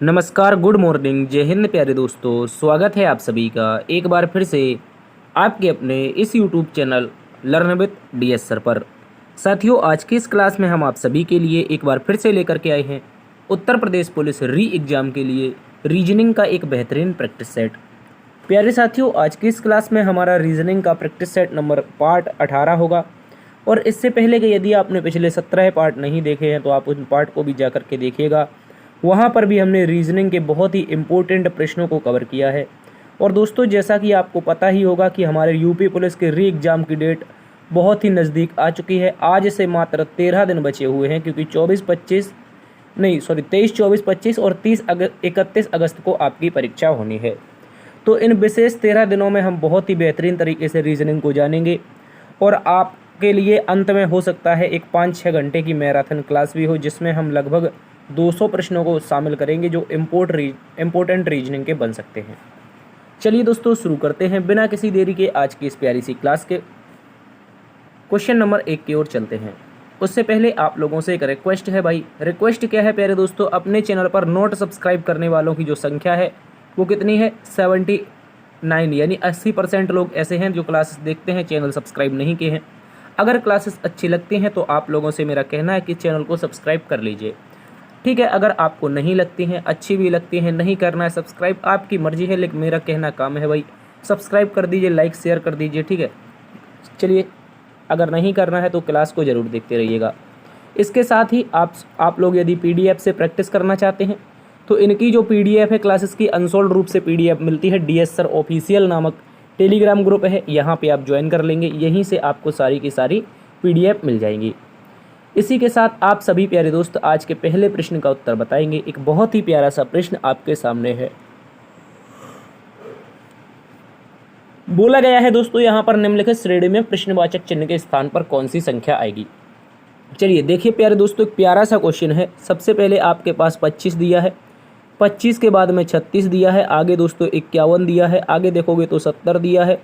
नमस्कार, good morning, जय हिंद प्यारे दोस्तों। स्वागत है आप सभी का एक बार फिर से आपके अपने इस YouTube channel learn with DS sir पर। साथियों, आज की इस क्लास में हम आप सभी के लिए एक बार फिर से लेकर के आए हैं उत्तर प्रदेश पुलिस री एग्ज़ाम के लिए रीजनिंग का एक बेहतरीन प्रैक्टिस सेट। प्यारे साथियों, आज की इस क्लास में हमारा रीजनिंग का प्रैक्टिस सेट नंबर पार्ट 18 होगा। और इससे पहले कि यदि आपने पिछले 17 पार्ट नहीं देखे हैं तो आप उन पार्ट को भी जा कर के देखिएगा। वहाँ पर भी हमने रीजनिंग के बहुत ही इम्पोर्टेंट प्रश्नों को कवर किया है। और दोस्तों, जैसा कि आपको पता ही होगा कि हमारे यूपी पुलिस के री एग्ज़ाम की डेट बहुत ही नज़दीक आ चुकी है। आज से मात्र 13 दिन बचे हुए हैं, क्योंकि 23, 24, 25 और 31 अगस्त को आपकी परीक्षा होनी है। तो इन विशेष 13 दिनों में हम बहुत ही बेहतरीन तरीके से रीजनिंग को जानेंगे। और आपके लिए अंत में हो सकता है एक 5-6 घंटे की मैराथन क्लास भी हो, जिसमें हम लगभग 200 प्रश्नों को शामिल करेंगे जो इम्पोर्टेंट रीजनिंग के बन सकते हैं। चलिए दोस्तों, शुरू करते हैं बिना किसी देरी के आज की इस प्यारी सी क्लास के क्वेश्चन नंबर 1 की ओर चलते हैं। उससे पहले आप लोगों से एक रिक्वेस्ट है भाई। रिक्वेस्ट क्या है प्यारे दोस्तों? अपने चैनल पर नोट सब्सक्राइब करने वालों की जो संख्या है वो कितनी है? 79, यानी 80% लोग ऐसे हैं जो क्लासेस देखते हैं, चैनल सब्सक्राइब नहीं किए हैं। अगर क्लासेस अच्छी लगती हैं तो आप लोगों से मेरा कहना है कि चैनल को सब्सक्राइब कर लीजिए, ठीक है। अगर आपको नहीं लगती हैं, अच्छी भी लगती हैं, नहीं करना है सब्सक्राइब, आपकी मर्जी है, लेकिन मेरा कहना काम है भाई, सब्सक्राइब कर दीजिए, लाइक शेयर कर दीजिए, ठीक है। चलिए, अगर नहीं करना है तो क्लास को ज़रूर देखते रहिएगा। इसके साथ ही आप लोग यदि पीडीएफ से प्रैक्टिस करना चाहते हैं तो इनकी जो पीडीएफ है क्लासेस की, अनसोल्ड रूप से पीडीएफ मिलती है। डीएस सर ऑफिशियल नामक टेलीग्राम ग्रुप है, यहाँ पे आप ज्वाइन कर लेंगे, यहीं से आपको सारी की सारी पीडीएफ मिल जाएंगी। इसी के साथ आप सभी प्यारे दोस्त आज के पहले प्रश्न का उत्तर बताएंगे। एक बहुत ही प्यारा सा प्रश्न आपके सामने है। बोला गया है दोस्तों यहाँ पर निम्नलिखित श्रेणी में प्रश्नवाचक चिन्ह के स्थान पर कौन सी संख्या आएगी। चलिए देखिए प्यारे दोस्तों, एक प्यारा सा क्वेश्चन है। सबसे पहले आपके पास 25 दिया है, 25 के बाद में 36 दिया है, आगे दोस्तों 51 दिया है, आगे देखोगे तो 70 दिया है,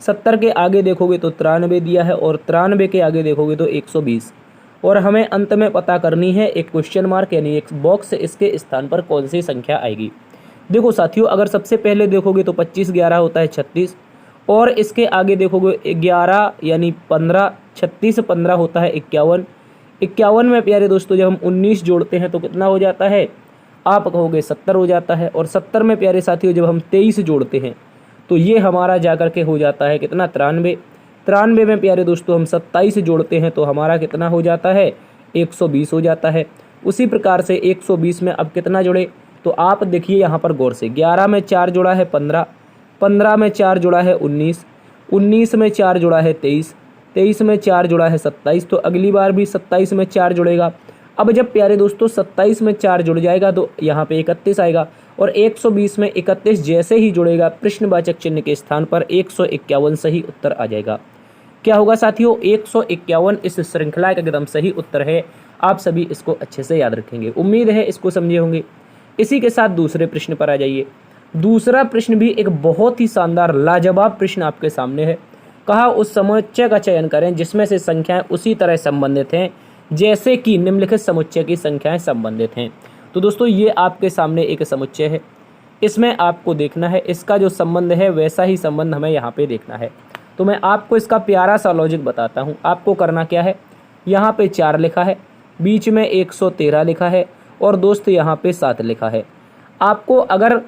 70 के आगे देखोगे तो 93 दिया है, और 93 के आगे देखोगे तो 120। और हमें अंत में पता करनी है एक क्वेश्चन मार्क यानी एक बॉक्स, इसके स्थान पर कौन सी संख्या आएगी। देखो साथियों, अगर सबसे पहले देखोगे तो 25 11 होता है 36, और इसके आगे देखोगे 11 यानी 15, 36 15 होता है 51। 51 में प्यारे दोस्तों जब हम 19 जोड़ते हैं तो कितना हो जाता है? आप कहोगे 70 हो जाता है। और 70 में प्यारे साथियों जब हम 23 जोड़ते हैं तो ये हमारा जाकर के हो जाता है कितना? 93। 93 में प्यारे दोस्तों हम 27 जोड़ते हैं तो हमारा कितना हो जाता है? 120 हो जाता है। उसी प्रकार से 120 में अब कितना जुड़े तो आप देखिए यहाँ पर गौर से, 11 में 4 जुड़ा है 15, 15 में 4 जुड़ा है 19, 19 में 4 जुड़ा है 23, 23 में 4 जुड़ा है 27। तो अगली बार भी 27 में 4 जुड़ेगा। अब जब प्यारे दोस्तों 27 में 4 जुड़ जाएगा तो यहाँ पे 31 आएगा, और 120 में 31 जैसे ही जुड़ेगा प्रश्नवाचक चिन्ह के स्थान पर 151 सही उत्तर आ जाएगा। क्या होगा साथियों? 151 इस श्रृंखला का एकदम सही उत्तर है। आप सभी इसको अच्छे से याद रखेंगे, उम्मीद है इसको समझे होंगे। इसी के साथ दूसरे प्रश्न पर आ जाइए। दूसरा प्रश्न भी एक बहुत ही शानदार लाजवाब प्रश्न आपके सामने है। कहा उस समुच्चय का चयन करें जिसमें से संख्याएं उसी तरह संबंधित हैं जैसे कि निम्नलिखित समुच्चय की संख्याएं संबंधित हैं। तो दोस्तों ये आपके सामने एक समुच्चय है, इसमें आपको देखना है इसका जो संबंध है वैसा ही संबंध हमें यहाँ पे देखना है। तो मैं आपको इसका प्यारा सा लॉजिक बताता हूँ। आपको करना क्या है, यहाँ पे 4 लिखा है, बीच में 113 लिखा है, और दोस्त यहाँ पे 7 लिखा है। आपको अगर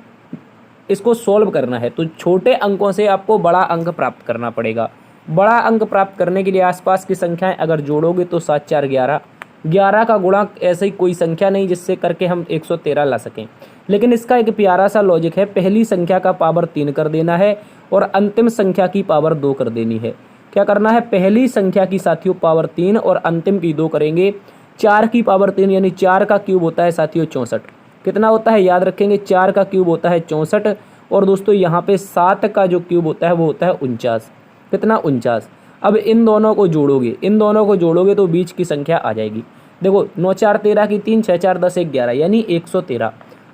इसको सॉल्व करना है तो छोटे अंकों से आपको बड़ा अंक प्राप्त करना पड़ेगा। बड़ा अंक प्राप्त करने के लिए आसपास की संख्याएं अगर जोड़ोगे तो 7 4 11, 11 का गुणा ऐसी कोई संख्या नहीं जिससे करके हम 113 ला सकें। लेकिन इसका एक प्यारा सा लॉजिक है, पहली संख्या का पावर 3 कर देना है और अंतिम संख्या की पावर 2 कर देनी है। क्या करना है? पहली संख्या की साथियों पावर 3 और अंतिम की 2 करेंगे। 4 की पावर 3 यानी 4 का क्यूब होता है साथियों 64। कितना होता है याद रखेंगे? 4 का क्यूब होता है 64, और दोस्तों यहाँ पे 7 का जो क्यूब होता है वो होता है 49। कितना? 49। अब इन दोनों को जोड़ोगे तो बीच की संख्या आ जाएगी। देखो 9 4 13 की 3, 6 4 10 1 11 यानी 113।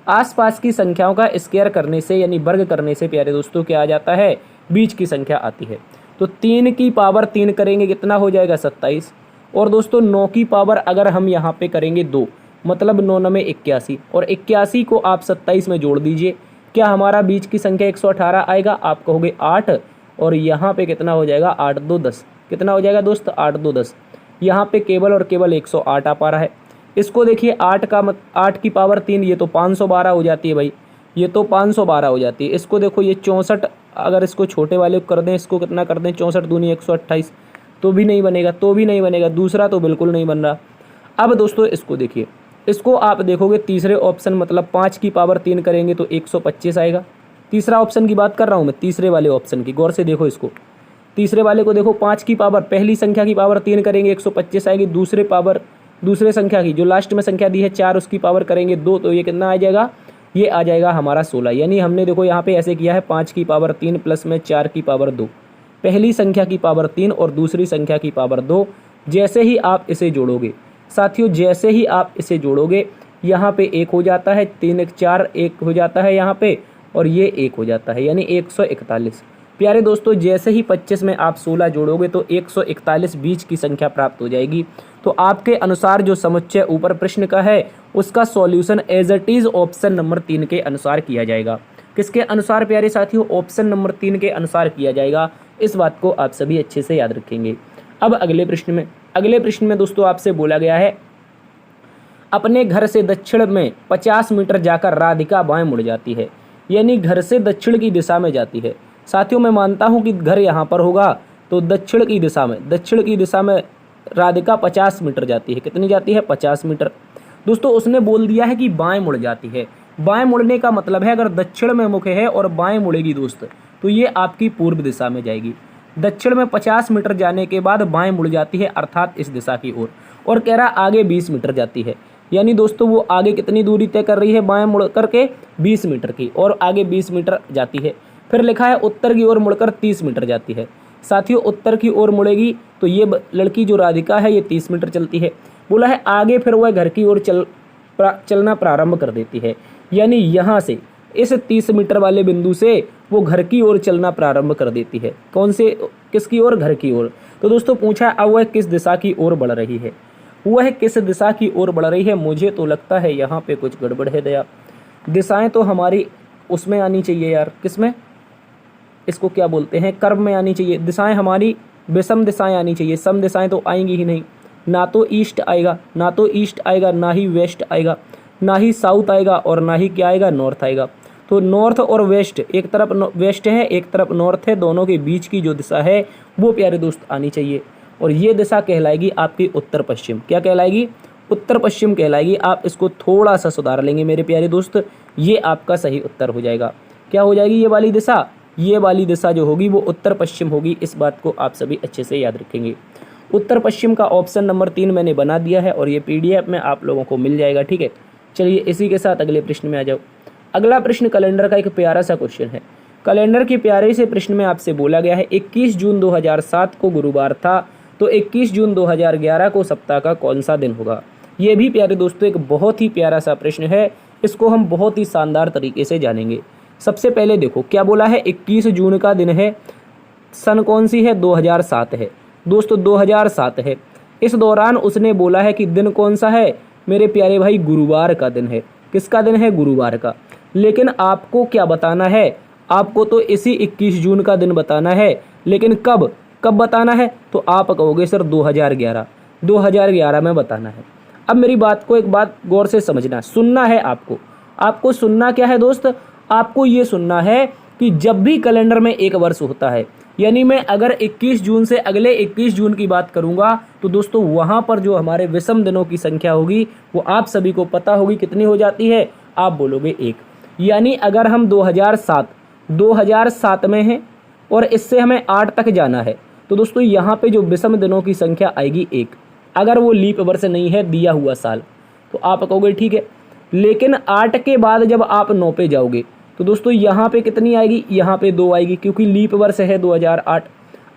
आसपास की संख्याओं का स्क्वायर करने से यानी वर्ग करने से प्यारे दोस्तों क्या आ जाता है? बीच की संख्या आती है। तो 3 की पावर 3 करेंगे कितना हो जाएगा? 27। और दोस्तों 9 की पावर अगर हम यहाँ पे करेंगे 2 मतलब 9 9 81 और 81 को आप 27 में जोड़ दीजिए। क्या हमारा बीच की संख्या 118 आएगा? आप कहोगे 8 और यहाँ पे कितना हो जाएगा? 8 2 10। कितना हो जाएगा दोस्त? 8 2 10। यहाँ पे केवल और केवल 108 आ पा रहा है। इसको देखिए 8 की पावर 3, ये तो 512 हो जाती है भाई, ये तो 512 हो जाती है। इसको देखो ये 64, अगर इसको छोटे वाले को कर दें, इसको कितना कर दें? 64 दूनी 128, तो भी नहीं बनेगा, तो भी नहीं बनेगा। दूसरा तो बिल्कुल नहीं बन रहा। अब दोस्तों इसको देखिए, इसको आप देखोगे तीसरे ऑप्शन मतलब 5 की पावर 3 करेंगे तो 125 आएगा। तीसरा ऑप्शन की बात कर रहा हूँ मैं, तीसरे वाले ऑप्शन की, गौर से देखो इसको। तीसरे वाले को देखो, 5 की पावर, पहली संख्या की पावर 3 करेंगे 125 आएगी। दूसरे संख्या की जो लास्ट में संख्या दी है 4, उसकी पावर करेंगे 2, तो ये कितना आ जाएगा? ये आ जाएगा हमारा 16। यानी हमने देखो यहाँ पे ऐसे किया है 5 की पावर 3 प्लस में 4 की पावर 2, पहली संख्या की पावर 3 और दूसरी संख्या की पावर 2। जैसे ही आप इसे जोड़ोगे साथियों, जैसे ही आप इसे जोड़ोगे, यहाँ पे 1 हो जाता है, 3 1 4, 1 हो जाता है यहाँ पे, और ये 1 हो जाता है, यानी 141। प्यारे दोस्तों, जैसे ही 25 में आप 16 जोड़ोगे तो 141 बीच की संख्या प्राप्त हो जाएगी। तो आपके अनुसार जो समुच्चय ऊपर प्रश्न का है उसका solution as it is option number 3 के अनुसार किया जाएगा। किसके अनुसार प्यारे साथियों? ऑप्शन नंबर 3 के अनुसार किया जाएगा। इस बात को आप सभी अच्छे से याद रखेंगे। अब अगले प्रश्न में दोस्तों आपसे बोला गया है, अपने घर से दक्षिण में 50 मीटर जाकर राधिका बाएं मुड़ जाती है। यानी घर से दक्षिण की दिशा में जाती है। साथियों मैं मानता हूं कि घर यहाँ पर होगा, तो दक्षिण की दिशा में राधिका 50 मीटर जाती है। कितनी जाती है? 50 मीटर। दोस्तों उसने बोल दिया है कि बाएं मुड़ जाती है। बाएं मुड़ने का मतलब है अगर दक्षिण में मुख है और बाएं मुड़ेगी दोस्त, तो ये आपकी पूर्व दिशा में जाएगी। दक्षिण में 50 मीटर जाने के बाद बाएं मुड़ जाती है, अर्थात इस दिशा की ओर। और कह रहा आगे 20 मीटर जाती है। यानी दोस्तों वो आगे कितनी दूरी तय कर रही है? बाएं मुड़ करके 20 मीटर की, और आगे 20 मीटर जाती है। फिर लिखा है उत्तर की ओर मुड़कर 30 मीटर जाती है। साथियों उत्तर की ओर मुड़ेगी तो ये लड़की जो राधिका है ये 30 मीटर चलती है। बोला है आगे फिर वह घर की ओर चलना प्रारंभ कर देती है। यानी यहाँ से इस 30 मीटर वाले बिंदु से वो घर की ओर चलना प्रारंभ कर देती है। कौन से? किसकी ओर? घर की ओर। तो दोस्तों पूछा अब वह किस दिशा की ओर बढ़ रही है? वह किस दिशा की ओर बढ़ रही है? मुझे तो लगता है यहाँ पे कुछ गड़बड़ है दया। दिशाएं तो हमारी उसमें आनी चाहिए यार, किसमें? इसको क्या बोलते हैं? कर्म में आनी चाहिए। दिशाएं हमारी विषम दिशाएं आनी चाहिए, सम दिशाएं तो आएंगी ही नहीं। ना तो ईस्ट आएगा, ना ही वेस्ट आएगा, ना ही साउथ आएगा, और ना ही क्या आएगा? नॉर्थ आएगा। तो नॉर्थ और वेस्ट, एक तरफ वेस्ट है एक तरफ नॉर्थ है, दोनों के बीच की जो दिशा है वो प्यारे दोस्त आनी चाहिए। और ये दिशा कहलाएगी आपकी उत्तर पश्चिम। क्या कहलाएगी? उत्तर पश्चिम कहलाएगी। आप इसको थोड़ा सा सुधार लेंगे मेरे प्यारे दोस्त, ये आपका सही उत्तर हो जाएगा। क्या हो जाएगी ये वाली दिशा? ये वाली दिशा जो होगी वो उत्तर पश्चिम होगी। इस बात को आप सभी अच्छे से याद रखेंगे। उत्तर पश्चिम का ऑप्शन नंबर 3 मैंने बना दिया है और ये PDF में आप लोगों को मिल जाएगा। ठीक है, चलिए इसी के साथ अगले प्रश्न में आ जाओ। अगला प्रश्न कैलेंडर का एक प्यारा सा क्वेश्चन है। कैलेंडर के प्यारे से प्रश्न में आपसे बोला गया है 21 जून 2007 को गुरुवार था, तो 21 जून 2011 को सप्ताह का कौन सा दिन होगा? ये भी प्यारे दोस्तों एक बहुत ही प्यारा सा प्रश्न है। इसको हम बहुत ही शानदार तरीके से जानेंगे। सबसे पहले देखो क्या बोला है, 21 जून का दिन है, सन कौन सी है? 2007 है दोस्तों, 2007 है। इस दौरान उसने बोला है कि दिन कौन सा है मेरे प्यारे भाई? गुरुवार का दिन है। किसका दिन है? गुरुवार का। लेकिन आपको क्या बताना है? आपको तो इसी 21 जून का दिन बताना है, लेकिन कब बताना है? तो आप कहोगे सर 2011 में बताना है। अब मेरी बात को एक बात गौर से समझना, सुनना है आपको सुनना क्या है दोस्त? आपको ये सुनना है कि जब भी कैलेंडर में एक वर्ष होता है, यानी मैं अगर 21 जून से अगले 21 जून की बात करूंगा तो दोस्तों वहां पर जो हमारे विषम दिनों की संख्या होगी वो आप सभी को पता होगी कितनी हो जाती है? आप बोलोगे 1। यानी अगर हम 2007 में हैं और इससे हमें 8 तक जाना है, तो दोस्तों यहाँ पे जो विषम दिनों की संख्या आएगी 1। अगर वो लीप वर्ष नहीं है दिया हुआ साल, तो आप कहोगे ठीक है। लेकिन 8 के बाद जब आप 9 पे जाओगे तो दोस्तों यहाँ पे कितनी आएगी? यहाँ पे 2 आएगी, क्योंकि लीप वर्ष है 2008।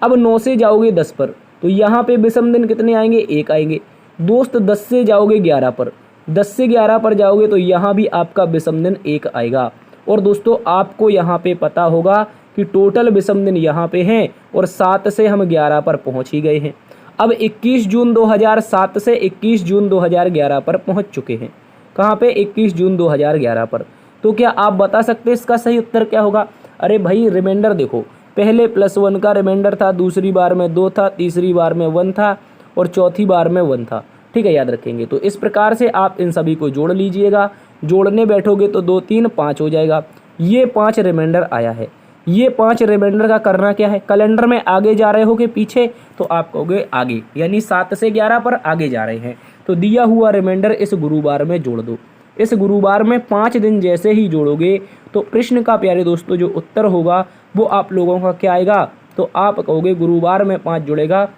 अब 9 से जाओगे 10 पर, तो यहाँ पे विषम दिन कितने आएंगे? 1 आएंगे दोस्त। 10 से जाओगे 11 पर, 10 से 11 पर जाओगे तो यहाँ भी आपका विषम दिन 1 आएगा। और दोस्तों आपको यहाँ पे पता होगा कि टोटल विषम दिन यहाँ पे हैं और 7 से हम 11 पर पहुँच ही गए हैं। अब 21 जून 2007 से 21 जून 2011 पर पहुंच चुके हैं। कहाँ पे? 21 जून 2011 पर। तो क्या आप बता सकते हैं इसका सही उत्तर क्या होगा? अरे भाई रिमाइंडर देखो, पहले +1 का रिमाइंडर था, दूसरी बार में 2 था, तीसरी बार में 1 था और चौथी बार में 1 था। ठीक है, याद रखेंगे। तो इस प्रकार से आप इन सभी को जोड़ लीजिएगा। जोड़ने बैठोगे तो 2 3 5 हो जाएगा। ये 5 रिमाइंडर आया है। ये 5 रिमाइंडर का करना क्या है? कैलेंडर में आगे जा रहे हो कि पीछे? तो आप कहोगे आगे, यानी 7 से 11 पर आगे जा रहे हैं। तो दिया हुआ रिमाइंडर इस गुरुवार में जोड़ दो। इस गुरुवार में 5 दिन जैसे ही जोड़ोगे तो प्रश्न का प्यारे दोस्तों जो उत्तर होगा वो आप लोगों का क्या आएगा? तो आप कहोगे गुरुवार में 5 जुड़ेगा।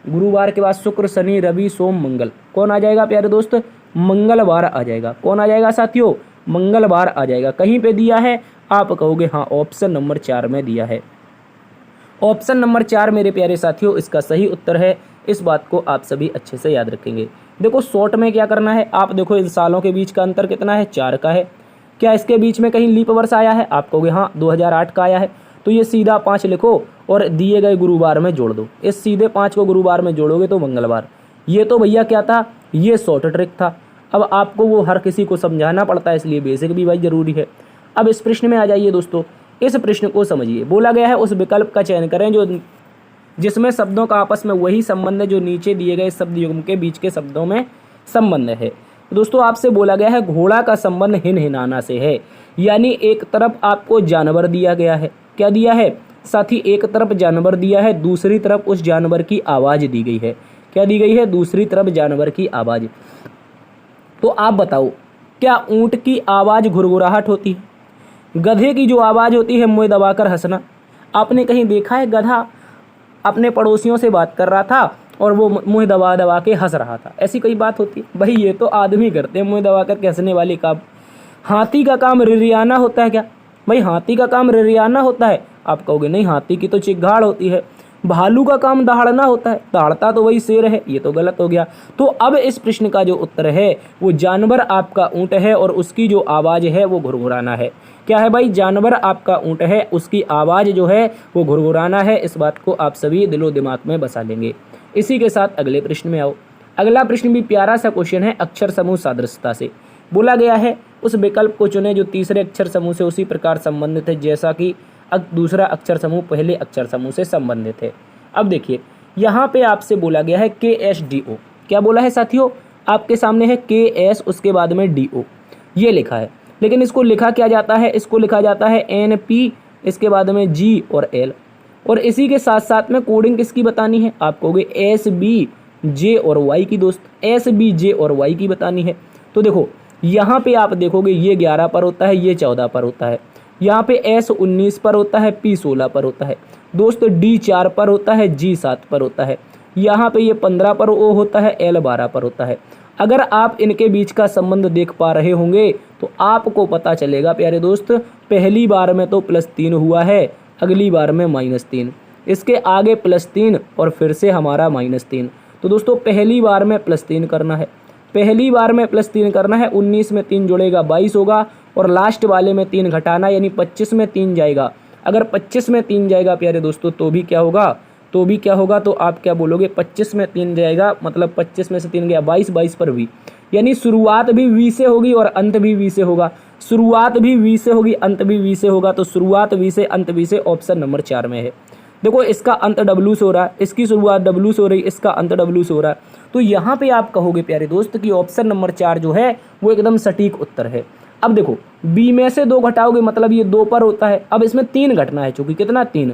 गुरुवार के बाद शुक्र, शनि, रवि, सोम, मंगल। कौन आ जाएगा प्यारे दोस्त? मंगलवार आ जाएगा। कौन आ जाएगा साथियों? मंगलवार आ जाएगा। कहीं पे दिया है? आप कहोगे हाँ, ऑप्शन नंबर 4 में दिया है। ऑप्शन नंबर 4 मेरे प्यारे साथियों इसका सही उत्तर है। इस बात को आप सभी अच्छे से याद रखेंगे। देखो शॉर्ट में क्या करना है, आप देखो इन सालों के बीच का अंतर कितना है? 4 का है। क्या इसके बीच में कहीं लीप वर्ष आया है? आप कहोगे हाँ, 2008 का आया है। तो ये सीधा 5 लिखो और दिए गए गुरुवार में जोड़ दो। इस सीधे 5 को गुरुवार में जोड़ोगे तो मंगलवार। ये तो भैया क्या था? ये शॉर्ट ट्रिक था। अब आपको वो हर किसी को समझाना पड़ता है, इसलिए बेसिक भी भाई जरूरी है। अब इस प्रश्न में आ जाइए दोस्तों। इस प्रश्न को समझिए। बोला गया है उस विकल्प का चयन करें जो जिसमें शब्दों का आपस में वही संबंध है जो नीचे दिए गए शब्द युग्म के बीच के शब्दों में संबंध है। तो दोस्तों आपसे बोला गया है घोड़ा का संबंध हिनहिनाना से है। यानी एक तरफ आपको जानवर दिया गया है। क्या दिया है साथी? एक तरफ जानवर दिया है, दूसरी तरफ उस जानवर की आवाज़ दी गई है। क्या दी गई है? दूसरी तरफ जानवर की आवाज़। तो आप बताओ, क्या ऊँट की आवाज़ घुरघुराहट होती है? गधे की जो आवाज़ होती है मुँह दबाकर हंसना। आपने कहीं देखा है गधा अपने पड़ोसियों से बात कर रहा था और वो मुँह दबा दबा के हंस रहा था? ऐसी कोई बात होती है? भाई ये तो आदमी करते हैं मुँह दबा कर हंसने वाली काम। हाथी का काम रिरियाना होता है क्या? भाई हाथी का काम रिरियाना होता है? आप कहोगे नहीं, हाथी की तो चिघाड़ होती है। भालू का काम दहाड़ना होता है? दहाड़ता तो वही शेर है। ये तो गलत हो गया। तो अब इस प्रश्न का जो उत्तर है वो जानवर आपका ऊँट है और उसकी जो आवाज़ है वो घुरघुराना है। क्या है भाई? जानवर आपका ऊँट है, उसकी आवाज़ जो है वो घुरघुराना है। इस बात को आप सभी दिलो दिमाग में बसा लेंगे। इसी के साथ अगले प्रश्न में आओ। अगला प्रश्न भी प्यारा सा क्वेश्चन है अक्षर समूह सादृश्यता से। बोला गया है उस विकल्प को चुने जो तीसरे अक्षर समूह से उसी प्रकार संबंधित है जैसा कि दूसरा अक्षर समूह पहले अक्षर समूह से संबंधित है। अब देखिए यहाँ पे आपसे बोला गया है KSDO। क्या बोला है साथियों? आपके सामने है KS, उसके बाद में DO ये लिखा है। लेकिन इसको लिखा क्या जाता है? इसको लिखा जाता है NP, इसके बाद में G और L। और इसी के साथ साथ में कोडिंग किसकी बतानी है? आप कहोगे SB, J और Y की। दोस्त SB, J और Y की बतानी है। तो देखो यहाँ पे आप देखोगे ये 11 पर होता है, ये 14 पर होता है। यहाँ पे S 19 पर होता है, P 16 पर होता है। दोस्त D 4 पर होता है, G 7 पर होता है। यहाँ पे ये 15 पर O होता है, L 12 पर होता है। अगर आप इनके बीच का संबंध देख पा रहे होंगे तो आपको पता चलेगा प्यारे दोस्त, पहली बार में तो +3 हुआ है, अगली बार में -3, इसके आगे +3 और फिर से हमारा -3। तो दोस्तों पहली बार में +3 करना है, पहली बार में +3 करना है। 19 में 3 जुड़ेगा 22 होगा और लास्ट वाले में 3 घटाना, यानी 25 में 3 जाएगा। अगर 25 में 3 जाएगा प्यारे दोस्तों तो भी क्या होगा? तो आप क्या बोलोगे? 25 में 3 जाएगा, मतलब 25 में से 3 गया 22, 22 पर V, यानी शुरुआत भी V से होगी और अंत भी V से होगा। शुरुआत भी V से होगी, अंत भी V से होगा। तो शुरुआत V से, अंत V से, ऑप्शन नंबर 4 में है। देखो इसका अंत W से हो रहा है, इसकी शुरुआत W से हो रही है, इसका अंत W से हो रहा है। तो यहाँ पे आप कहोगे प्यारे दोस्त कि ऑप्शन नंबर 4 जो है वो एकदम सटीक उत्तर है। अब देखो B में से 2 घटाओगे मतलब ये 2 पर होता है। अब इसमें 3 घटना है, चूंकि कितना 3,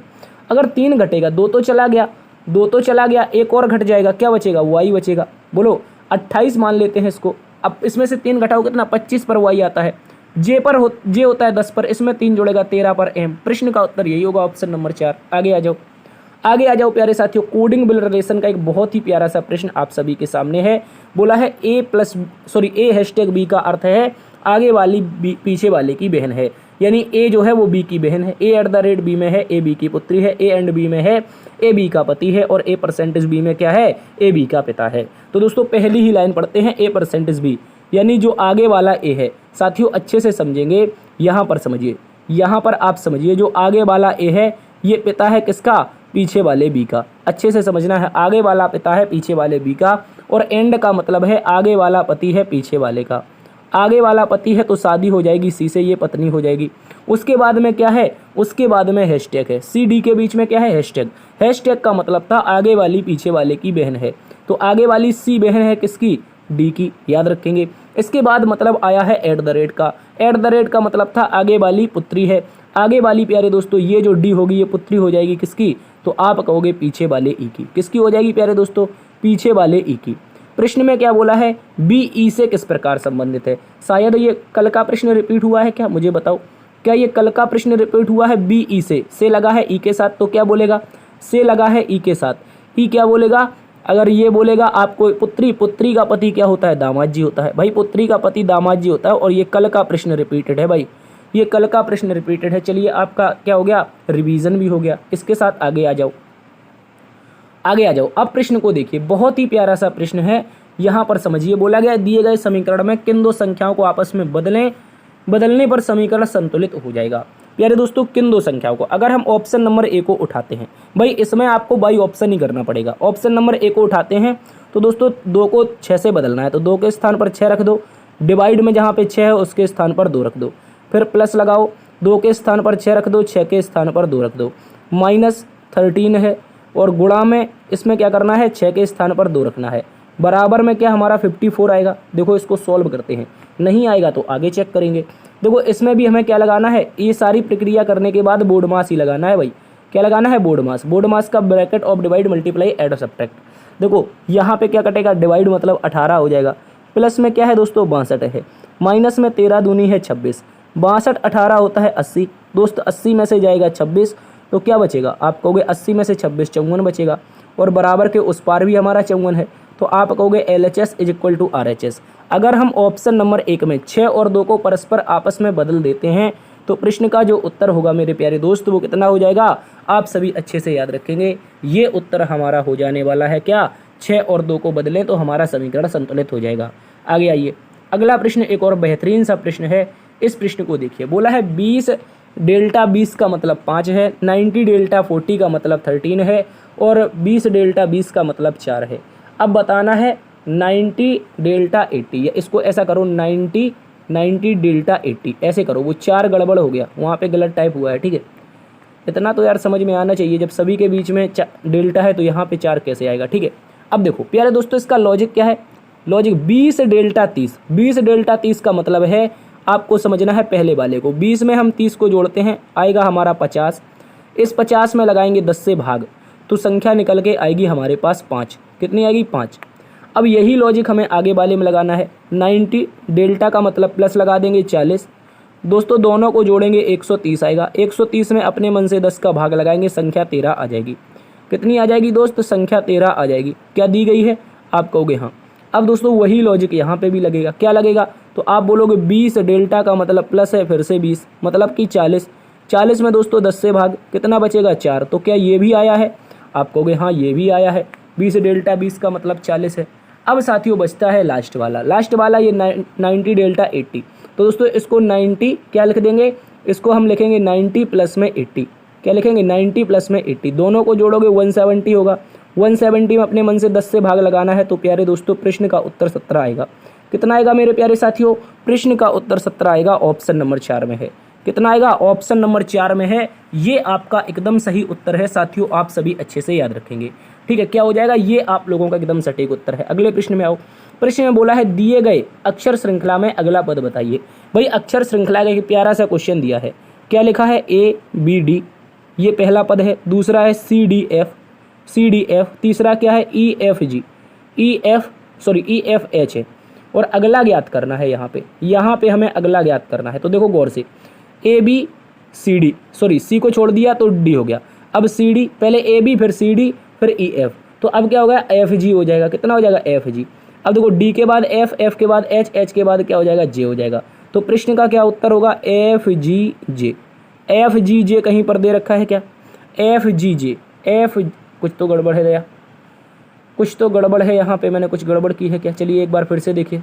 अगर 3 घटेगा 2 तो चला गया, 2 तो चला गया, एक और घट जाएगा, क्या बचेगा? Y बचेगा। बोलो 28 मान लेते हैं इसको। अब इसमें से 3 घटाओ कितना? 25 पर Y आता है। J होता है 10 पर, इसमें 3 जुड़ेगा 13 पर M। प्रश्न का उत्तर यही होगा, ऑप्शन नंबर 4। आगे आ जाओ प्यारे साथियों। कोडिंग बिल रिलेशन का एक बहुत ही प्यारा सा प्रश्न आप सभी के सामने है। बोला है A#B का अर्थ है आगे वाली B पीछे वाले की बहन है, यानी A जो है वो B की बहन है। A@B में है, A B की पुत्री है। A एंड B में है, A B का पति है। और A%B में क्या है? A B का पिता है। तो दोस्तों पहली ही लाइन पढ़ते हैं, A%B यानी जो आगे वाला A है। साथियों अच्छे से समझेंगे, यहाँ पर समझिए, यहाँ पर आप समझिए, जो आगे वाला A है ये पिता है किसका? पीछे वाले बी का। अच्छे से समझना है, आगे वाला पिता है पीछे वाले बी का, और एंड का मतलब है आगे वाला पति है पीछे वाले का। आगे वाला पति है तो शादी हो जाएगी सी से, ये पत्नी हो जाएगी। उसके बाद में क्या है, उसके बाद में हैशटैग है, सी डी के बीच में क्या है, हैशटैग। हैशटैग का मतलब था आगे वाली पीछे वाले की बहन है, तो आगे वाली सी बहन है किसकी, डी की, याद रखेंगे। इसके बाद मतलब आया है एट द रेट का। एट द रेट का मतलब था आगे वाली पुत्री है। आगे वाली प्यारे दोस्तों ये जो डी होगी ये पुत्री हो जाएगी किसकी, तो आप कहोगे पीछे वाले ई की। किसकी हो जाएगी प्यारे दोस्तों, पीछे वाले ई की। प्रश्न में क्या बोला है, बी ई से किस प्रकार संबंधित है। शायद ये कल का प्रश्न रिपीट हुआ है क्या, मुझे बताओ, क्या ये कल का प्रश्न रिपीट हुआ है। बी ई से लगा है ई के साथ, तो क्या बोलेगा, से लगा है ई के साथ, ई क्या बोलेगा। अगर ये बोलेगा आपको पुत्री, पुत्री का पति क्या होता है, दामाद जी होता है भाई, पुत्री का पति दामाद जी होता है। और ये कल का प्रश्न रिपीटेड है भाई, ये कल का प्रश्न रिपीटेड है। चलिए आपका क्या हो गया, रिवीजन भी हो गया। इसके साथ आगे आ जाओ, आगे आ जाओ। अब प्रश्न को देखिए, बहुत ही प्यारा सा प्रश्न है। यहाँ पर समझिए, बोला गया दिए गए समीकरण में किन दो संख्याओं को आपस में बदलने पर समीकरण संतुलित हो जाएगा। प्यारे दोस्तों किन दो संख्याओं को, अगर हम ऑप्शन नंबर ए को उठाते हैं, भाई इसमें आपको बाई ऑप्शन ही करना पड़ेगा। ऑप्शन नंबर ए को उठाते हैं तो दोस्तों 2 को 6 से बदलना है, तो 2 के स्थान पर 6 रख दो, डिवाइड में जहाँ पे 6 है उसके स्थान पर 2 रख दो, फिर प्लस लगाओ, 2 के स्थान पर 6 रख दो, 6 के स्थान पर 2 रख दो, -13 है, और गुणा में इसमें क्या करना है, 6 के स्थान पर 2 रखना है, बराबर में क्या हमारा 54 आएगा। देखो इसको सॉल्व करते हैं, नहीं आएगा तो आगे चेक करेंगे। देखो इसमें भी हमें क्या लगाना है, ये सारी प्रक्रिया करने के बाद बोर्ड मास ही लगाना है भाई। क्या लगाना है, बोर्ड मास। बोर्ड मास का bracket of divide multiply add और सब्ट्रैक्ट। देखो यहाँ पे क्या कटेगा, डिवाइड मतलब 18 हो जाएगा, प्लस में क्या है दोस्तों 62 है, माइनस में 13 दूनी है 26, 62 18 होता है 80 दोस्त, 80 में से जाएगा 26, तो क्या बचेगा, आप कहोगे 80 में से 26 54 बचेगा, और बराबर के उस पार भी हमारा 54 है, तो आप कहोगे LHS is equal to RHS। अगर हम ऑप्शन नंबर 1 में 6 और 2 को परस्पर आपस में बदल देते हैं तो प्रश्न का जो उत्तर होगा मेरे प्यारे दोस्त वो कितना हो जाएगा, आप सभी अच्छे से याद रखेंगे। ये उत्तर हमारा हो जाने वाला है क्या, 6 और 2 को बदलें तो हमारा समीकरण संतुलित हो जाएगा। आगे आइए, अगला प्रश्न एक और बेहतरीन सा प्रश्न है। इस प्रश्न को देखिए, बोला है 20 डेल्टा 20 का मतलब 5 है, 90 डेल्टा 40 का मतलब 13 है, और 20 डेल्टा 20 का मतलब 4 है। अब बताना है 90 डेल्टा 80, या इसको ऐसा करो 90 डेल्टा 80 ऐसे करो, वो 4 गड़बड़ हो गया, वहाँ पे गलत टाइप हुआ है, ठीक है। इतना तो यार समझ में आना चाहिए, जब सभी के बीच में डेल्टा है तो यहाँ पे 4 कैसे आएगा, ठीक है। अब देखो प्यारे दोस्तों इसका लॉजिक क्या है, लॉजिक 20 डेल्टा 30, 20 डेल्टा 30 का मतलब है आपको समझना है पहले वाले को, 20 में हम 30 को जोड़ते हैं आएगा हमारा 50, इस 50 में लगाएंगे 10 से भाग, तो संख्या निकल के आएगी हमारे पास 5, कितनी आएगी 5। अब यही लॉजिक हमें आगे वाले में लगाना है, 90 डेल्टा का मतलब प्लस लगा देंगे 40, दोस्तों दोनों को जोड़ेंगे 130 आएगा, 130 में अपने मन से 10 का भाग लगाएंगे, संख्या 13 आ जाएगी। कितनी आ जाएगी दोस्त, संख्या 13 आ जाएगी। क्या दी गई है, आप कहोगे हाँ। अब दोस्तों वही लॉजिक यहाँ पे भी लगेगा, क्या लगेगा, तो आप बोलोगे 20 डेल्टा का मतलब प्लस है, फिर से 20 मतलब कि 40, 40 में दोस्तों 10 से भाग, कितना बचेगा 4, तो क्या ये भी आया है, आप कहोगे हाँ ये भी आया है, 20 डेल्टा 20 का मतलब 40 है। अब साथियों बचता है लास्ट वाला ये 90 डेल्टा 80, तो दोस्तों इसको 90 क्या लिख देंगे, इसको हम लिखेंगे 90 प्लस में 80, क्या लिखेंगे 90 प्लस में 80, दोनों को जोड़ोगे 170 होगा, 170 में अपने मन से 10 से भाग लगाना है, तो प्यारे दोस्तों प्रश्न का उत्तर 17 आएगा। कितना आएगा मेरे प्यारे साथियों, प्रश्न का उत्तर 17 आएगा, ऑप्शन नंबर 4 में है। कितना आएगा, ऑप्शन नंबर 4 में है, ये आपका एकदम सही उत्तर है साथियों, आप सभी अच्छे से याद रखेंगे, ठीक है। क्या हो जाएगा, ये आप लोगों का एकदम सटीक उत्तर है। अगले प्रश्न में आओ, प्रश्न में बोला है दिए गए अक्षर श्रृंखला में अगला पद बताइए। भाई अक्षर श्रृंखला का एक प्यारा सा क्वेश्चन दिया है, क्या लिखा है ABD, ये पहला पद है, दूसरा है CDF, तीसरा क्या है EFG, EFH है, और अगला ज्ञात करना है। यहाँ पे हमें अगला ज्ञात करना है, तो देखो गौर से ABCD, सॉरी C को छोड़ दिया तो D हो गया, अब CD, पहले AB फिर CD फिर EF, तो अब क्या होगा FG हो जाएगा, कितना हो जाएगा FG। अब देखो D के बाद F के बाद H के बाद क्या हो जाएगा J हो जाएगा, तो प्रश्न का क्या उत्तर होगा FGJ कहीं पर दे रखा है क्या, FGJ, कुछ तो गड़बड़ है, कुछ तो गड़बड़ है यहाँ पे, मैंने कुछ गड़बड़ की है क्या। चलिए एक बार फिर से देखिए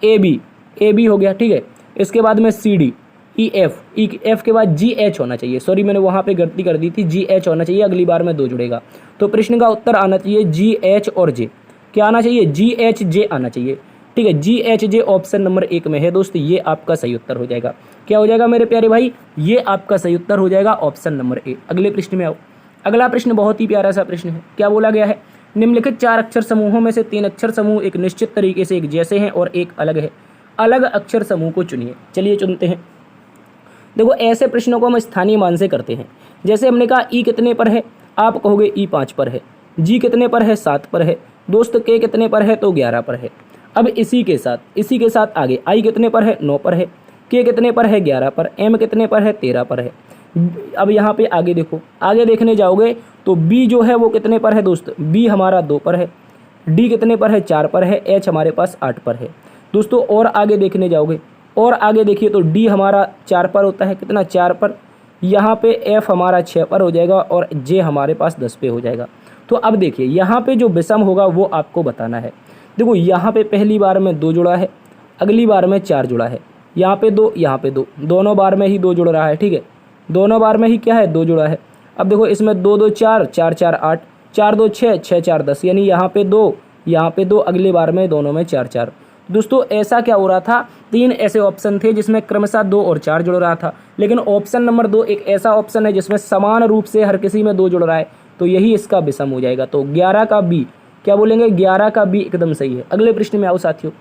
AB हो गया, ठीक है। इसके बाद में CD, एफ के बाद जी एच होना चाहिए। सॉरी, मैंने वहाँ पे गलती कर दी थी, जी एच होना चाहिए, अगली बार में 2 जुड़ेगा। तो प्रश्न का उत्तर आना चाहिए जी एच और जे। क्या आना चाहिए? जी एच जे आना चाहिए। ठीक है, जी एच जे ऑप्शन नंबर 1 में है दोस्तों, ये आपका सही उत्तर हो जाएगा। क्या हो जाएगा मेरे प्यारे भाई? ये आपका सही उत्तर हो जाएगा ऑप्शन नंबर ए। अगले प्रश्न में आओ। अगला प्रश्न बहुत ही प्यारा सा प्रश्न है। क्या बोला गया है? निम्नलिखित 4 अक्षर समूहों में से 3 अक्षर समूह एक निश्चित तरीके से एक जैसे हैं और एक अलग है। अलग अक्षर समूह को चुनिए। चलिए चुनते हैं। देखो, ऐसे प्रश्नों को हम स्थानीय मान से करते हैं। जैसे हमने कहा ई कितने पर है, आप कहोगे ई 5 पर है। जी कितने पर है? 7 पर है। दोस्त के कितने पर है? तो 11 पर है। अब इसी के साथ आगे आई कितने पर है? 9 पर है। के कितने पर है? 11 पर। एम कितने पर है? 13 पर है। अब यहाँ पे आगे देखो, आगे देखने जाओगे तो बी जो है वो कितने पर है दोस्त? बी हमारा 2 पर है। डी कितने पर है? 4 पर है। एच हमारे पास 8 पर है दोस्तों। और आगे देखने जाओगे और आगे देखिए तो डी हमारा 4 पर होता है। कितना? 4 पर। यहाँ पे एफ हमारा 6 पर हो जाएगा और जे हमारे पास 10 पे हो जाएगा। तो अब देखिए यहाँ पे जो विषम होगा वो आपको बताना है। देखो, यहाँ पे पहली बार में 2 जुड़ा है, अगली बार में 4 जुड़ा है। यहाँ पे 2, यहाँ पे 2, दोनों बार में ही 2 जुड़ रहा है। ठीक है, दोनों बार में ही क्या है? 2 जुड़ा है। अब देखो, इसमें 2 2 4, 4 4 8, 4 2 6, 6 4 10, यानी यहाँ पे 2, यहाँ पे 2, अगली बार में दोनों में 4 4। दोस्तों, ऐसा क्या हो रहा था? 3 ऐसे ऑप्शन थे जिसमें क्रमशः 2 और 4 जुड़ रहा था, लेकिन ऑप्शन नंबर 2 एक ऐसा ऑप्शन है जिसमें समान रूप से हर किसी में 2 जुड़ रहा है, तो यही इसका विषम हो जाएगा। तो 11 का बी, क्या बोलेंगे? 11 का बी एकदम सही है। अगले प्रश्न में आओ साथियों।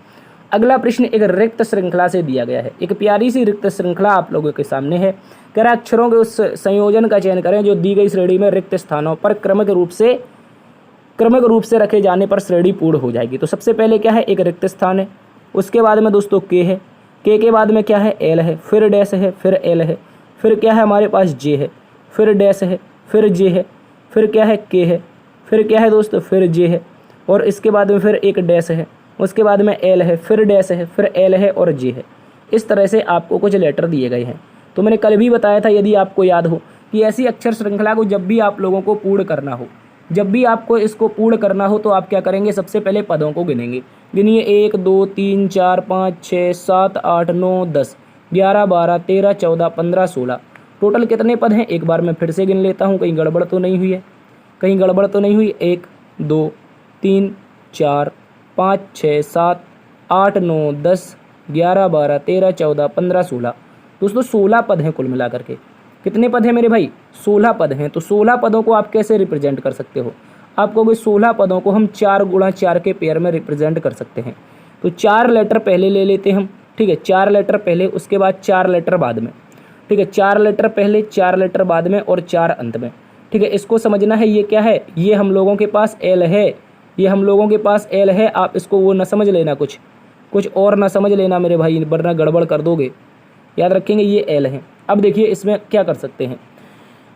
अगला प्रश्न एक रिक्त श्रृंखला से दिया गया है। एक प्यारी सी रिक्त श्रृंखला आप लोगों के सामने है। कह रहा अक्षरों के उस संयोजन का चयन करें जो दी गई श्रेणी में रिक्त स्थानों पर क्रमिक रूप से रखे जाने पर श्रेणी पूर्ण हो जाएगी। तो सबसे पहले क्या है? एक रिक्त स्थान है। उसके बाद में दोस्तों के है। के बाद में क्या है? एल है। फिर डैश है, फिर एल है, फिर क्या है हमारे पास? जे है, फिर डैश है, फिर जे है, फिर क्या है? के है, फिर क्या है दोस्तों? फिर जे है, और इसके बाद में फिर एक डैश है, उसके बाद में एल है, फिर डैश है, फिर एल है और जे है। इस तरह से आपको कुछ लेटर दिए गए हैं। तो मैंने कल भी बताया था, यदि आपको याद हो, कि ऐसी अक्षर श्रृंखला को जब भी आप लोगों को पूर्ण करना हो, जब भी आपको इसको पूर्ण करना हो तो आप क्या करेंगे? सबसे पहले पदों को गिनेंगे। गिनिए 1 2 3 4 5 6 7 8 9 10 11 12 13 14 15 16। टोटल कितने पद हैं? एक बार मैं फिर से गिन लेता हूँ, कहीं गड़बड़ तो नहीं हुई है, कहीं गड़बड़ तो नहीं हुई। 1 2 3 4 5 6 7 8 9 10 11 12 13 14 15 16। दोस्तों 16 पद हैं कुल मिलाकर के। कितने पद हैं मेरे भाई? 16 पद हैं। तो 16 पदों को आप कैसे रिप्रेजेंट कर सकते हो? आपको कोई 16 पदों को हम 4 गुणा 4 के पेयर में रिप्रेजेंट कर सकते हैं। तो 4 लेटर पहले ले लेते हैं हम। ठीक है, 4 लेटर पहले, उसके बाद 4 लेटर बाद में। ठीक है, 4 लेटर पहले, 4 लेटर बाद में और 4 अंत में। ठीक है, इसको समझना है। ये क्या है? ये हम लोगों के पास एल है, ये हम लोगों के पास एल है। आप इसको वो ना समझ लेना, कुछ और ना समझ लेना मेरे भाई, वरना गड़बड़ कर दोगे। याद रखेंगे ये एल है। अब देखिए इसमें क्या कर सकते हैं।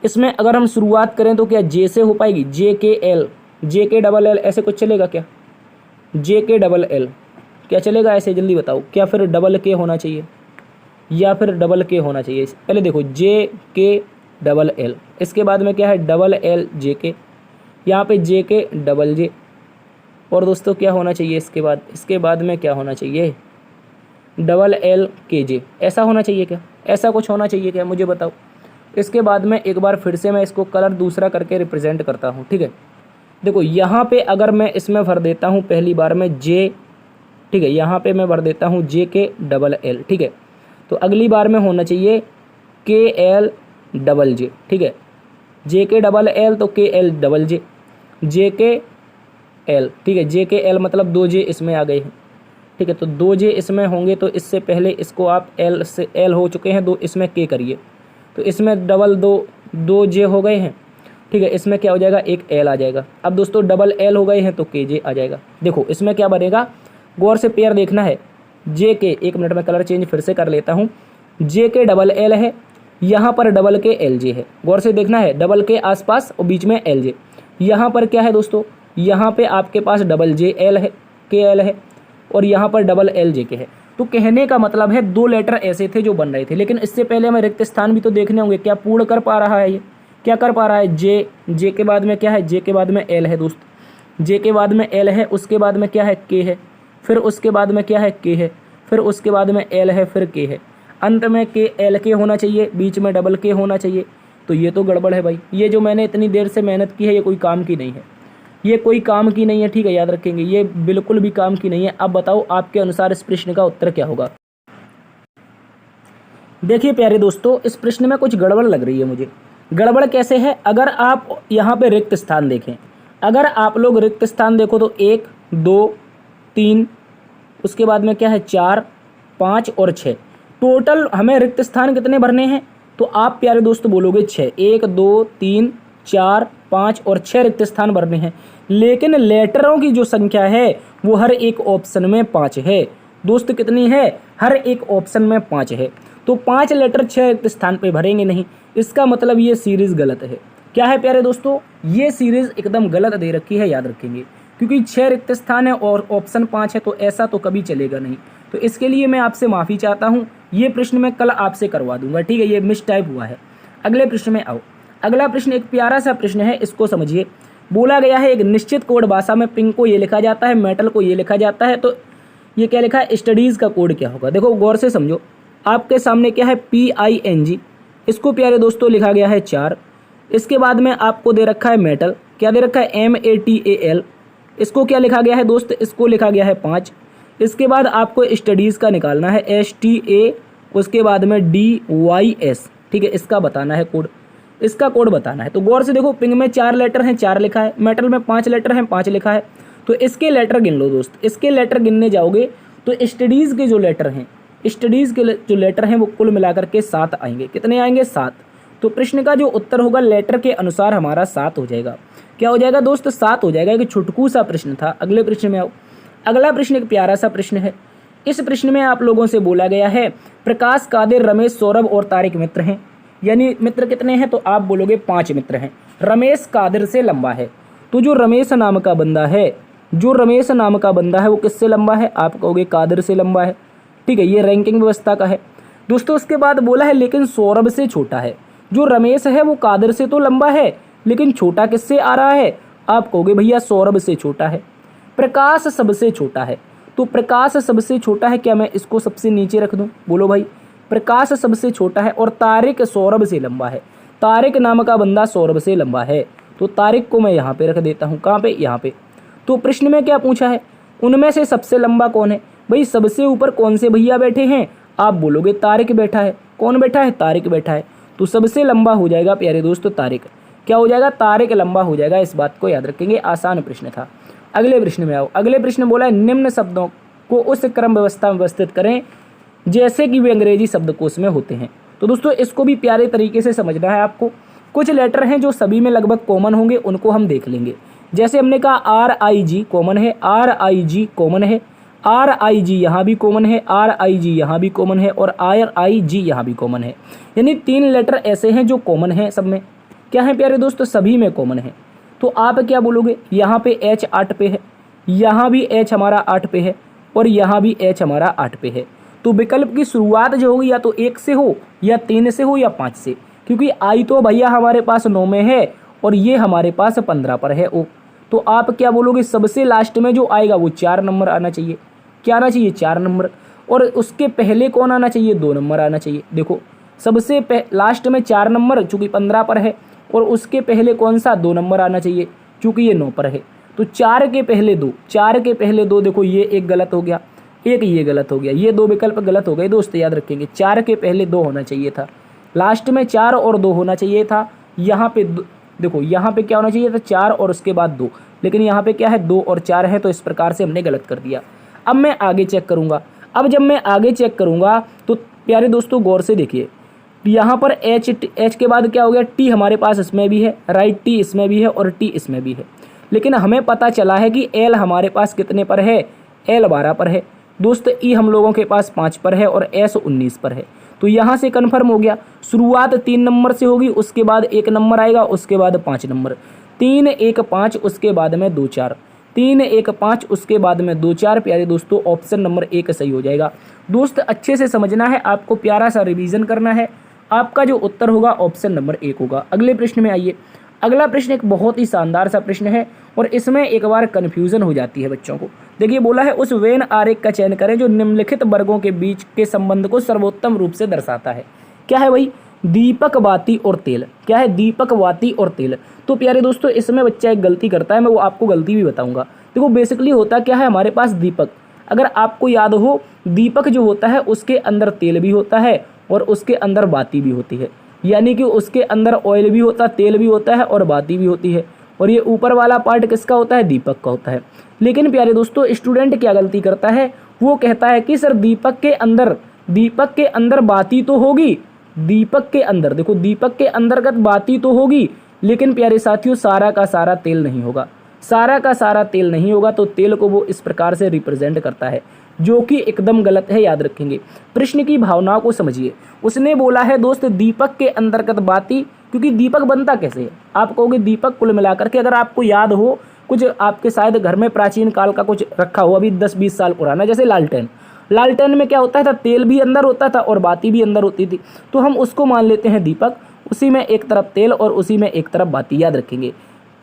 इसमें अगर हम शुरुआत करें तो क्या जे से हो पाएगी? जे के एल, जे के डबल एल, ऐसे कुछ चलेगा क्या? जे के डबल एल क्या चलेगा ऐसे? जल्दी बताओ। क्या फिर डबल के होना चाहिए या फिर डबल के होना चाहिए? पहले देखो, जे के डबल एल, इसके बाद में क्या है? डबल एल जे के, यहाँ पे जे के डबल जे, और दोस्तों क्या होना चाहिए इसके बाद में क्या होना चाहिए? डबल एल के जे। ऐसा होना चाहिए क्या? ऐसा कुछ होना चाहिए क्या? मुझे बताओ। इसके बाद में एक बार फिर से मैं इसको कलर दूसरा करके रिप्रेजेंट करता हूँ। ठीक है, देखो यहाँ पे अगर मैं इसमें भर देता हूँ पहली बार में जे, ठीक है, यहाँ पे मैं भर देता हूँ जे के डबल एल। ठीक है, तो अगली बार में होना चाहिए के एल डबल जे। ठीक है, जे के डबल एल तो के एल डबल जे, जे के एल। ठीक है, जे के एल मतलब 2 जे इसमें आ गए हैं। ठीक है, तो 2 जे इसमें होंगे, तो इससे पहले इसको आप एल से एल हो चुके हैं 2, इसमें के करिए, तो इसमें डबल 2 जे हो गए हैं। ठीक है, इसमें क्या हो जाएगा? एक एल आ जाएगा। अब दोस्तों डबल एल हो गए हैं तो के जे आ जाएगा। देखो इसमें क्या बनेगा, गौर से पेयर देखना है। जे के, एक मिनट में कलर चेंज फिर से कर लेता हूँ। जे के डबल एल है, यहाँ पर डबल के एल जे है। गौर से देखना है, डबल के आसपास और बीच में एल जे। यहाँ पर क्या है दोस्तों? यहाँ पे आपके पास डबल जे एल है, के एल है, और यहाँ पर डबल एल जे के है। तो कहने का मतलब है 2 लेटर ऐसे थे जो बन रहे थे, लेकिन इससे पहले हमें रिक्त स्थान भी तो देखने होंगे। क्या पूर्ण कर पा रहा है ये? क्या कर पा रहा है? जे के बाद में क्या है? जे के बाद में एल है दोस्त, जे के बाद में एल है, उसके बाद में क्या है? के है, फिर उसके बाद में क्या है? के है, फिर उसके बाद में एल है, फिर के है। अंत में के एल के होना चाहिए, बीच में डबल के होना चाहिए। तो ये तो गड़बड़ है भाई, ये जो मैंने इतनी देर से मेहनत की है ये कोई काम की नहीं है, ये कोई काम की नहीं है, ठीक है, याद रखेंगे, ये बिल्कुल भी काम की नहीं है। अब बताओ आपके अनुसार इस प्रश्न का उत्तर क्या होगा। देखिए प्यारे दोस्तों, इस प्रश्न में कुछ गड़बड़ लग रही है मुझे। गड़बड़ कैसे है, अगर आप यहाँ पे रिक्त स्थान देखें, अगर आप लोग रिक्त स्थान देखो तो 1 2 3, उसके बाद में क्या है 4 5 और 6, टोटल हमें रिक्त स्थान कितने भरने हैं। तो आप प्यारे दोस्तों बोलोगे 6, 1 2 3 4 5 और 6 रिक्त स्थान भरने हैं। लेकिन लेटरों की जो संख्या है वो हर एक ऑप्शन में 5 है। दोस्त कितनी है, हर एक ऑप्शन में 5 है। तो 5 लेटर 6 रिक्त स्थान पे भरेंगे नहीं, इसका मतलब ये सीरीज गलत है। क्या है प्यारे दोस्तों, ये सीरीज एकदम गलत दे रखी है, याद रखेंगे, क्योंकि 6 रिक्त स्थान है और ऑप्शन 5 है, तो ऐसा तो कभी चलेगा नहीं। तो इसके लिए मैं आपसे माफ़ी चाहता हूँ, ये प्रश्न मैं कल आपसे करवा दूंगा, ठीक है, ये मिस टाइप हुआ है। अगले प्रश्न में आओ। अगला प्रश्न एक प्यारा सा प्रश्न है, इसको समझिए। बोला गया है एक निश्चित कोड भाषा में पिंक को ये लिखा जाता है, मेटल को ये लिखा जाता है, तो ये क्या लिखा है, स्टडीज़ का कोड क्या होगा। देखो गौर से समझो, आपके सामने क्या है PING, इसको प्यारे दोस्तों लिखा गया है 4। इसके बाद में आपको दे रखा है मेटल, क्या दे रखा है MATAL, इसको क्या लिखा गया है दोस्त, इसको लिखा गया है 5। इसके बाद आपको स्टडीज़ का निकालना है STA, उसके बाद में DYS, ठीक है, इसका बताना है कोड, इसका कोड बताना है। तो गौर से देखो, पिंग में 4 लेटर हैं, 4 लिखा है, मेटल में 5 लेटर हैं, 5 लिखा है। तो इसके लेटर गिन लो दोस्त, इसके लेटर गिनने जाओगे तो स्टडीज़ के जो लेटर हैं, स्टडीज़ के जो लेटर हैं वो कुल मिलाकर के 7 आएंगे। कितने आएंगे, 7। तो प्रश्न का जो उत्तर होगा लेटर के अनुसार हमारा 7 हो जाएगा। क्या हो जाएगा दोस्त, 7 हो जाएगा। एक छुटकू सा प्रश्न था। अगले प्रश्न में आओ। अगला प्रश्न एक प्यारा सा प्रश्न है। इस प्रश्न में आप लोगों से बोला गया है प्रकाश, कादिर, रमेश, सौरभ और तारिक मित्र हैं, यानी मित्र कितने हैं, तो आप बोलोगे 5 मित्र हैं। रमेश कादिर से लंबा है, तो जो रमेश नाम का बंदा है, जो रमेश नाम का बंदा है वो किससे लंबा है, आप कहोगे कादिर से लंबा है, ठीक है, ये रैंकिंग व्यवस्था का है दोस्तों। उसके बाद बोला है लेकिन सौरभ से छोटा है। जो रमेश है वो कादिर से तो लंबा है, लेकिन छोटा किससे आ रहा है, आप कहोगे भैया सौरभ से छोटा है। प्रकाश सबसे छोटा है, तो प्रकाश सबसे छोटा है, क्या मैं इसको सबसे नीचे रख दूं, बोलो भाई, प्रकाश सबसे छोटा है। और तारिक सौरभ से लंबा है, तारिक नाम का बंदा सौरभ से लंबा है, तो तारिक को मैं यहाँ पे रख देता हूँ, कहाँ पे, यहाँ पे। तो प्रश्न में क्या पूछा है, उनमें से सबसे लंबा कौन है, भाई सबसे ऊपर कौन से भैया बैठे हैं, आप बोलोगे तारिक बैठा है। कौन बैठा है, तारिक बैठा है, तो सबसे लंबा हो जाएगा प्यारे दोस्तों तारिक। क्या हो जाएगा, तारिक लंबा हो जाएगा, इस बात को याद रखेंगे, आसान प्रश्न था। अगले प्रश्न में आओ। अगले प्रश्न बोला है निम्न शब्दों को उस क्रम व्यवस्था में व्यवस्थित करें जैसे कि वे अंग्रेजी शब्दकोश में होते हैं। तो दोस्तों इसको भी प्यारे तरीके से समझना है आपको। कुछ लेटर हैं जो सभी में लगभग कॉमन होंगे, उनको हम देख लेंगे। जैसे हमने कहा RIG कॉमन है, RIG कॉमन है, RIG यहाँ भी कॉमन है, RIG यहाँ भी कॉमन है और RIG यहाँ भी कॉमन है। यानी 3 लेटर ऐसे हैं जो कॉमन हैं सब में। क्या है प्यारे दोस्तों, सभी में कॉमन है। तो आप क्या बोलोगे, यहाँ पे H 8 पे है, यहाँ भी H हमारा 8 पे है और यहाँ भी H हमारा 8 पे है। तो विकल्प की शुरुआत जो होगी या तो 1 से हो या 3 से हो या 5 से, क्योंकि I तो भैया हमारे पास 9 में है और ये हमारे पास 15 पर है ओ। तो आप क्या बोलोगे, सबसे लास्ट में जो आएगा वो 4 नंबर आना चाहिए। क्या आना चाहिए, 4 नंबर। और उसके पहले कौन आना चाहिए, 2 नंबर आना चाहिए। देखो सबसे लास्ट में 4 नंबर चूँकि 15 पर है, और उसके पहले कौन सा, 2 नंबर आना चाहिए क्योंकि ये 9 पर है। तो 4 के पहले 2, 4 के पहले 2, देखो ये एक गलत हो गया, एक ये गलत हो गया, ये 2 विकल्प गलत हो गए दोस्त, याद रखेंगे। 4 के पहले 2 होना चाहिए था, लास्ट में 4 और 2 होना चाहिए था। यहाँ पे देखो, यहाँ पे क्या होना चाहिए था, 4 और उसके बाद 2, लेकिन यहाँ पे क्या है, 2 और 4 है, तो इस प्रकार से हमने गलत कर दिया। अब मैं आगे चेक करूँगा। अब जब मैं आगे चेक करूँगा तो प्यारे दोस्तों गौर से देखिए, यहाँ पर H के बाद क्या हो गया, T हमारे पास इसमें भी है, राइट, T इसमें भी है और T इसमें भी है। लेकिन हमें पता चला है कि L हमारे पास कितने पर है, L 12 पर है दोस्त, E हम लोगों के पास 5 पर है और S 19 पर है। तो यहाँ से कन्फर्म हो गया, शुरुआत 3 नंबर से होगी, उसके बाद 1 नंबर आएगा, उसके बाद 5 नंबर, 3 1 5, उसके बाद में 2 4, 3 1 5, उसके बाद में 2 4। प्यारे दोस्तों ऑप्शन नंबर 1 सही हो जाएगा। दोस्त अच्छे से समझना है आपको, प्यारा सा रिवीजन करना है। आपका जो उत्तर होगा ऑप्शन नंबर 1 होगा। अगले प्रश्न में आइए। अगला प्रश्न एक बहुत ही शानदार सा प्रश्न है और इसमें एक बार कन्फ्यूज़न हो जाती है बच्चों को। देखिए बोला है उस वेन आरेख का चयन करें जो निम्नलिखित वर्गों के बीच के संबंध को सर्वोत्तम रूप से दर्शाता है। क्या है भाई? दीपक, बाती और तेल। क्या है? दीपक, बाती और तेल। तो प्यारे दोस्तों इसमें बच्चा एक गलती करता है, मैं वो आपको गलती भी बताऊंगा। देखो बेसिकली होता क्या है, हमारे पास दीपक, अगर आपको याद हो दीपक जो होता है उसके अंदर तेल भी होता है और उसके अंदर बाती भी होती है, यानी कि उसके अंदर ऑयल भी होता है, तेल भी होता है और बाती भी होती है। और ये ऊपर वाला पार्ट किसका होता है? दीपक का होता है। लेकिन प्यारे दोस्तों स्टूडेंट क्या गलती करता है, वो कहता है कि सर दीपक के अंदर बाती तो होगी, दीपक के अंदर, देखो दीपक के अंतर्गत बाती तो होगी, लेकिन प्यारे साथियों सारा का सारा तेल नहीं होगा। सारा का सारा तेल नहीं होगा तो तेल को वो इस प्रकार से रिप्रेजेंट करता है, जो कि एकदम गलत है, याद रखेंगे। प्रश्न की भावनाओं को समझिए। उसने बोला है दोस्त दीपक के अंतर्गत बाती, क्योंकि दीपक बनता कैसे है? आप कहोगे दीपक कुल मिलाकर के, अगर आपको याद हो कुछ आपके शायद घर में प्राचीन काल का कुछ रखा हो अभी 10-20 साल पुराना, जैसे लालटेन। लालटेन में क्या होता था? तेल भी अंदर होता था और बाती भी अंदर होती थी, तो हम उसको मान लेते हैं दीपक, उसी में एक तरफ तेल और उसी में एक तरफ बाती, याद रखेंगे।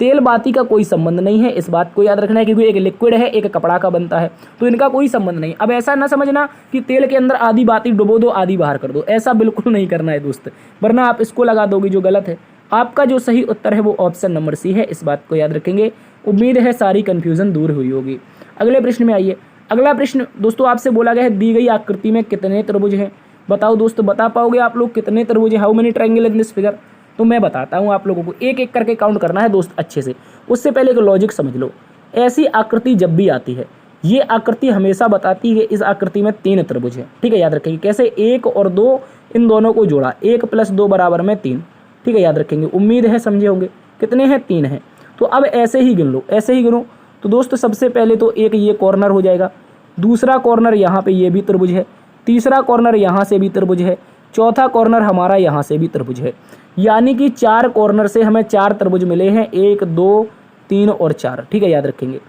तेल बाती का कोई संबंध नहीं है, इस बात को याद रखना है, क्योंकि एक लिक्विड है एक कपड़ा का बनता है, तो इनका कोई संबंध नहीं। अब ऐसा ना समझना कि तेल के अंदर आधी बाती डुबो दो आधी बाहर कर दो, ऐसा बिल्कुल नहीं करना है दोस्त, वरना आप इसको लगा दोगे जो गलत है। आपका जो सही उत्तर है वो ऑप्शन नंबर सी है, इस बात को याद रखेंगे। उम्मीद है सारी कन्फ्यूजन दूर हुई होगी। अगले प्रश्न में आइए। अगला प्रश्न दोस्तों आपसे बोला गया है दी गई आकृति में कितने त्रिभुज हैं? बताओ दोस्तों, बता पाओगे आप लोग कितने त्रिभुज हैं? How many triangle in this figure? तो मैं बताता हूँ आप लोगों को, एक एक करके काउंट करना है दोस्त अच्छे से। उससे पहले एक लॉजिक समझ लो। ऐसी आकृति जब भी आती है, ये आकृति हमेशा बताती है इस आकृति में 3 त्रिभुज है, ठीक है, याद रखेंगे। कैसे? 1 और 2, इन दोनों को जोड़ा, 1 + 2 = 3, ठीक है, याद रखेंगे। उम्मीद है समझे होंगे। कितने हैं? 3 हैं। तो अब ऐसे ही गिन लो, ऐसे ही गिनो। तो दोस्त सबसे पहले तो एक ये कॉर्नर हो जाएगा, दूसरा कॉर्नर यहाँ पे ये भी त्रिभुज है, तीसरा कॉर्नर यहाँ से भी त्रिभुज है, चौथा कॉर्नर हमारा यहाँ से भी त्रिभुज है, यानी कि 4 कॉर्नर से हमें 4 त्रिभुज मिले हैं, 1 2 3 और 4, ठीक है, याद रखेंगे।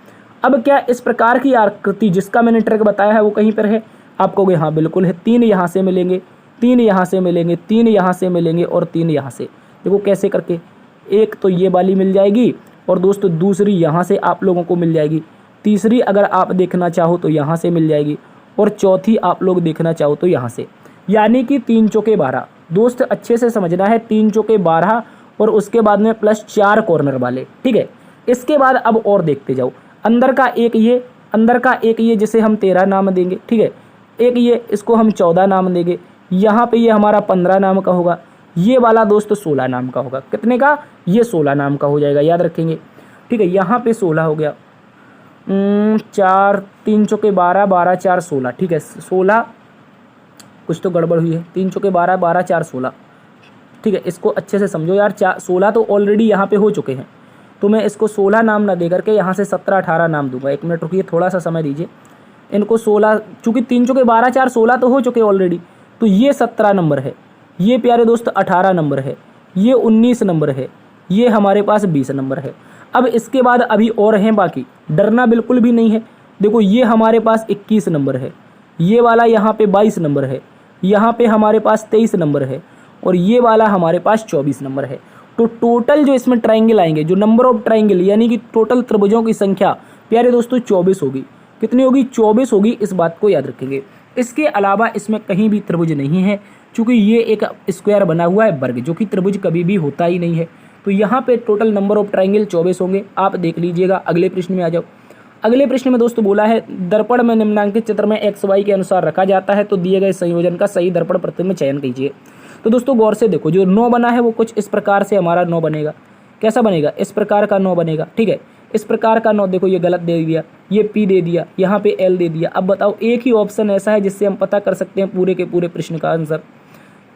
अब क्या इस प्रकार की आकृति जिसका मैंने ट्रिक बताया है वो कहीं पर है? आप कहोगे हाँ बिल्कुल है। 3 यहाँ से मिलेंगे, 3 यहाँ से मिलेंगे, 3 यहाँ से मिलेंगे और 3 यहाँ से। देखो कैसे करके, एक तो ये वाली मिल जाएगी और दोस्तों दूसरी यहाँ से आप लोगों को मिल जाएगी, तीसरी अगर आप देखना चाहो तो यहाँ से मिल जाएगी और चौथी आप लोग देखना चाहो तो यहाँ से, यानी कि 3 चौके 12। दोस्त अच्छे से समझना है, 3 चौके 12 और उसके बाद में प्लस 4 कॉर्नर वाले, ठीक है। इसके बाद अब और देखते जाओ, अंदर का एक ये जिसे हम 13 नाम देंगे, ठीक है, एक ये इसको हम 14 नाम देंगे, यहाँ पे ये हमारा 15 नाम का होगा, ये वाला दोस्त 16 नाम का होगा। कितने का? ये 16 नाम का हो जाएगा, याद रखेंगे, ठीक है। यहाँ पे 16 हो गया, 4 3 चौके 12 12 4 16, ठीक है, 16 कुछ तो गड़बड़ हुई है, 3 चौके 12 12 4 16, ठीक है। इसको अच्छे से समझो यार, 16 तो ऑलरेडी यहाँ पे हो चुके हैं, तो मैं इसको 16 नाम ना दे करके यहाँ से 17 18 नाम दूंगा। 1 मिनट रुकिए, थोड़ा सा समय दीजिए। इनको 16, चूँकि 3 चौके 12 4 16 तो हो चुके ऑलरेडी, तो ये 17 नंबर है, ये प्यारे दोस्त 18 नंबर है, ये 19 नंबर है, ये हमारे पास 20 नंबर है। अब इसके बाद अभी और हैं बाकी, डरना बिल्कुल भी नहीं है। देखो ये हमारे पास 21 नंबर है, ये वाला यहाँ पे 22 नंबर है, यहाँ पे हमारे पास 23 नंबर है और ये वाला हमारे पास 24 नंबर है। तो टोटल जो इसमें ट्रायंगल आएंगे, जो नंबर ऑफ ट्रायंगल यानी कि टोटल त्रिभुजों की संख्या प्यारे दोस्तों 24 होगी। कितनी होगी? 24 होगी, इस बात को याद रखेंगे। इसके अलावा इसमें कहीं भी त्रिभुज नहीं है, चूँकि ये एक स्क्वायर बना हुआ है वर्ग, जो कि त्रिभुज कभी भी होता ही नहीं है। तो यहाँ पे टोटल नंबर ऑफ ट्रायंगल 24 होंगे, आप देख लीजिएगा। अगले प्रश्न में आ जाओ। अगले प्रश्न में दोस्तों बोला है दर्पण में निम्नांकित चित्र में एक्स वाई के अनुसार रखा जाता है, तो दिए गए संयोजन का सही दर्पण प्रतिबिंब चयन कीजिए। तो दोस्तों गौर से देखो, जो 9 बना है वो कुछ इस प्रकार से हमारा 9 बनेगा। कैसा बनेगा? इस प्रकार का 9 बनेगा, ठीक है। इस प्रकार का 9, देखो ये गलत दे दिया, ये पी दे दिया, यहाँ पे एल दे दिया। अब बताओ, एक ही ऑप्शन ऐसा है जिससे हम पता कर सकते हैं पूरे के पूरे प्रश्न का आंसर,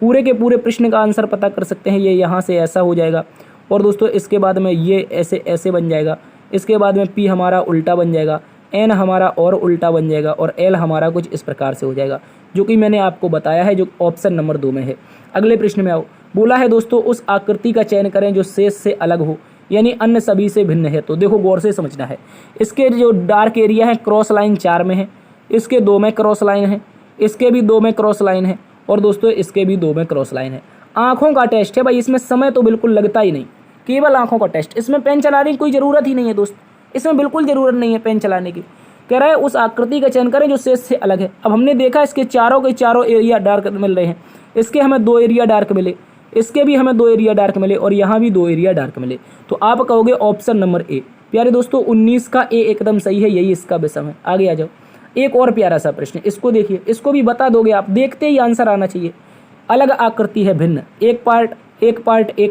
पूरे के पूरे प्रश्न का आंसर पता कर सकते हैं। ये यहाँ से ऐसा हो जाएगा और दोस्तों इसके बाद में ये ऐसे ऐसे बन जाएगा, इसके बाद में पी हमारा उल्टा बन जाएगा, एन हमारा और उल्टा बन जाएगा और एल हमारा कुछ इस प्रकार से हो जाएगा, जो कि मैंने आपको बताया है, जो ऑप्शन नंबर 2 में है। अगले प्रश्न में आओ। बोला है दोस्तों उस आकृति का चयन करें जो शेष से अलग हो, यानी अन्य सभी से भिन्न है। तो देखो गौर से समझना है, इसके जो डार्क एरिया है क्रॉस लाइन 4 में है, इसके 2 में क्रॉस लाइन है, इसके भी 2 में क्रॉस लाइन है और दोस्तों इसके भी 2 में क्रॉस लाइन है। आँखों का टेस्ट है भाई, इसमें समय तो बिल्कुल लगता ही नहीं, केवल आँखों का टेस्ट। इसमें पेन चलाने की कोई ज़रूरत ही नहीं है दोस्त, इसमें बिल्कुल ज़रूरत नहीं है पेन चलाने की। कह रहा है उस आकृति का चयन करें जो शेष से अलग है। अब हमने देखा इसके चारों के चारों एरिया डार्क मिल रहे हैं, इसके हमें 2 एरिया डार्क मिले, इसके भी हमें 2 एरिया डार्क मिले और यहाँ भी 2 एरिया डार्क मिले। तो आप कहोगे ऑप्शन नंबर ए। प्यारे दोस्तों 19 का ए एकदम सही है, यही इसका विषम है। आगे आ जाओ, एक और प्यारा सा प्रश्न, इसको देखिए, इसको भी बता दोगे आप, देखते ही आंसर आना चाहिए। अलग आकृति है भिन्न, एक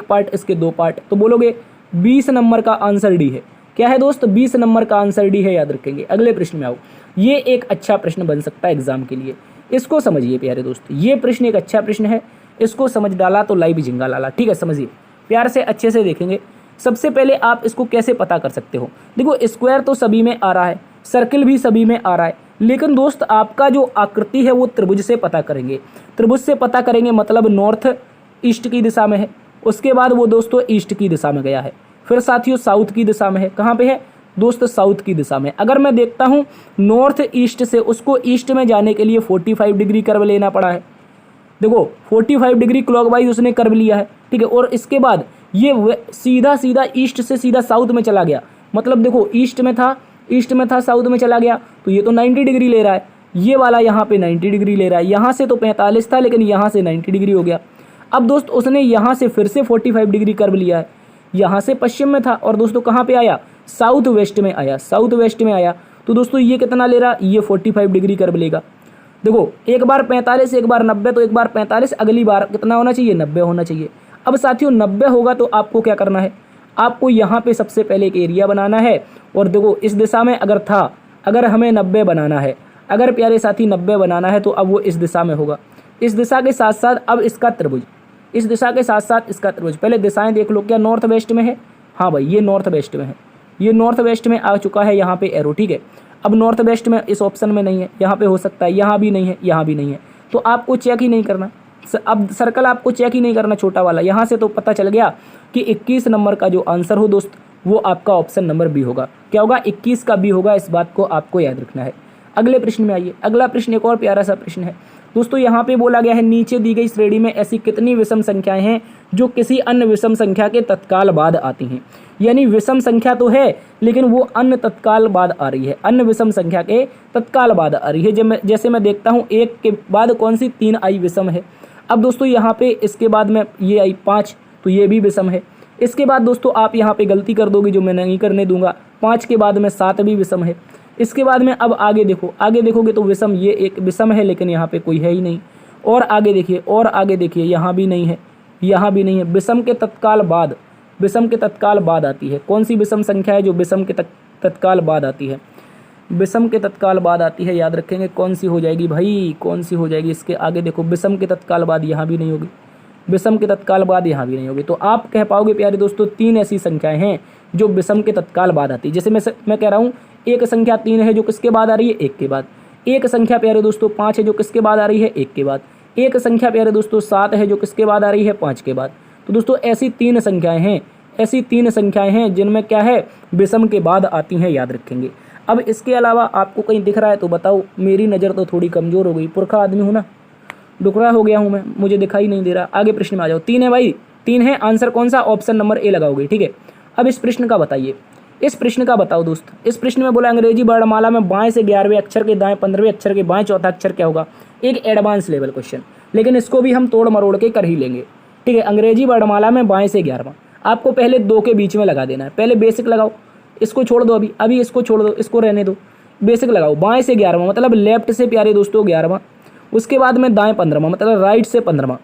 पार्ट इसके 2 पार्ट, तो बोलोगे 20 नंबर का आंसर डी है। क्या है दोस्त? 20 नंबर का आंसर डी है, याद रखेंगे। अगले प्रश्न में आओ, ये एक अच्छा प्रश्न बन सकता है एग्जाम के लिए, इसको समझिए प्यारे दोस्त। ये प्रश्न एक अच्छा प्रश्न है, इसको समझ डाला तो लाई भी झिंगा लाला। ठीक है, समझिए प्यार से, अच्छे से देखेंगे। सबसे पहले आप इसको कैसे पता कर सकते हो? देखो स्क्वायर तो सभी में आ रहा है, सर्किल भी सभी में आ रहा है, लेकिन दोस्त आपका जो आकृति है वो त्रिभुज से पता करेंगे। त्रिभुज से पता करेंगे मतलब नॉर्थ ईस्ट की दिशा में है, उसके बाद वो दोस्तों ईस्ट की दिशा में गया है, फिर साथियों साउथ की दिशा में है। कहाँ पे है दोस्त? साउथ की दिशा में। अगर मैं देखता हूँ नॉर्थ ईस्ट से उसको ईस्ट में जाने के लिए 45 डिग्री कर्व लेना पड़ा है। देखो 45 डिग्री क्लॉकवाइज उसने कर्व लिया है, ठीक है, और इसके बाद ये सीधा सीधा ईस्ट से सीधा साउथ में चला गया। मतलब देखो ईस्ट में था साउथ में चला गया, तो ये तो 90 डिग्री ले रहा है, ये वाला यहाँ पे 90 डिग्री ले रहा है। यहाँ से तो 45 था लेकिन यहाँ से 90 डिग्री हो गया। अब दोस्त उसने यहाँ से फिर से 45 डिग्री कर्व लिया है, यहाँ से पश्चिम में था और दोस्तों कहाँ पे आया? साउथ वेस्ट में आया। तो दोस्तों ये कितना ले रहा? ये 45 डिग्री कर्व लेगा। देखो एक बार 45, एक बार 90, तो एक बार 45, अगली बार कितना होना चाहिए? 90 होना चाहिए। अब साथियों 90 होगा तो आपको क्या करना है? आपको यहाँ पे सबसे पहले एक एरिया बनाना है, और देखो इस दिशा में अगर हमें 90 बनाना है, अगर प्यारे साथी 90 बनाना है, तो अब वो इस दिशा में होगा। इस दिशा के साथ साथ अब इसका त्रिभुज, इस दिशा के साथ साथ इसका त्रिभुज। पहले दिशाएं देख लो, क्या नॉर्थ वेस्ट में है? हाँ भाई ये नॉर्थ वेस्ट में है, ये नॉर्थ वेस्ट में आ चुका है यहाँ पे एरो, ठीक है। अब नॉर्थ वेस्ट में इस ऑप्शन में नहीं है, यहाँ पे हो सकता है, यहाँ भी नहीं है, यहाँ भी नहीं है, तो आपको चेक ही नहीं करना। अब सर्कल आपको चेक ही नहीं करना छोटा वाला, यहाँ से तो पता चल गया कि 21 नंबर का जो आंसर हो दोस्त वो आपका ऑप्शन नंबर बी होगा। क्या होगा? 21 का बी होगा, इस बात को आपको याद रखना है। अगले प्रश्न में आइए। अगला प्रश्न एक और प्यारा सा प्रश्न है दोस्तों। यहाँ पे बोला गया है नीचे दी गई श्रेणी में ऐसी कितनी विषम संख्याएं हैं जो किसी अन्य विषम संख्या के तत्काल बाद आती हैं। यानी विषम संख्या तो है लेकिन वो अन्य तत्काल बाद आ रही है, अन्य विषम संख्या के तत्काल बाद आ रही है। जैसे मैं देखता हूँ 1 के बाद कौन सी? 3 आई विषम है। अब दोस्तों यहाँ पे इसके बाद में ये आई 5, तो ये भी विषम है। इसके बाद दोस्तों आप यहाँ पे गलती कर दोगे जो मैं नहीं करने दूंगा, 5 के बाद में 7 भी विषम है। इसके बाद में अब आगे देखोगे तो विषम, ये एक विषम है लेकिन यहाँ पे कोई है ही नहीं। और आगे देखिए यहाँ भी नहीं है, यहाँ भी नहीं है। विषम के तत्काल बाद आती है। कौन सी विषम संख्या है जो विषम के तत्काल बाद आती है? विषम के तत्काल बाद आती है, याद रखेंगे। कौन सी हो जाएगी भाई? कौन सी हो जाएगी? इसके आगे देखो, विषम के तत्काल बाद यहाँ भी नहीं होगी, विषम के तत्काल बाद यहाँ भी नहीं होगी। तो आप कह पाओगे प्यारे दोस्तों 3 ऐसी संख्याएं हैं जो विषम के तत्काल बाद आती है। जैसे मैं कह रहा हूँ एक संख्या 3 है जो किसके बाद आ रही है? 1 के बाद। एक संख्या प्यारे दोस्तों 5 है जो किसके बाद आ रही है? 1 के बाद। एक संख्या प्यारे दोस्तों 7 है जो किसके बाद आ रही है? 5 के बाद। तो दोस्तों ऐसी 3 संख्याएं हैं जिनमें क्या है? विषम के बाद आती हैं, याद रखेंगे। अब इसके अलावा आपको कहीं दिख रहा है तो बताओ, मेरी नज़र तो थोड़ी कमज़ोर हो गई, पुरखा आदमी हूँ ना, डुकरा हो गया हूँ मैं, मुझे दिखाई नहीं दे रहा। आगे प्रश्न में आ जाओ। 3 है भाई, 3 है। आंसर कौन सा? ऑप्शन नंबर ए लगाओगे, ठीक है। अब इस प्रश्न का बताइए, इस प्रश्न का बताओ दोस्त। इस प्रश्न में बोला अंग्रेजी वर्णमाला में बाएं से 11वें अक्षर के दाएं 15वें अक्षर के बाएं चौथा अक्षर क्या होगा? एक एडवांस लेवल क्वेश्चन, लेकिन इसको भी हम तोड़ मरोड़ के कर ही लेंगे, ठीक है। अंग्रेजी वर्णमाला में बाएं से 11वां, आपको पहले 2 के बीच में लगा देना है। पहले बेसिक लगाओ, इसको छोड़ दो, अभी इसको छोड़ दो, इसको रहने दो। बेसिक लगाओ, बाएं से 11वां मतलब लेफ्ट से प्यारे दोस्तों 11वां, उसके बाद में दाएं 15वां मतलब राइट से 15वां,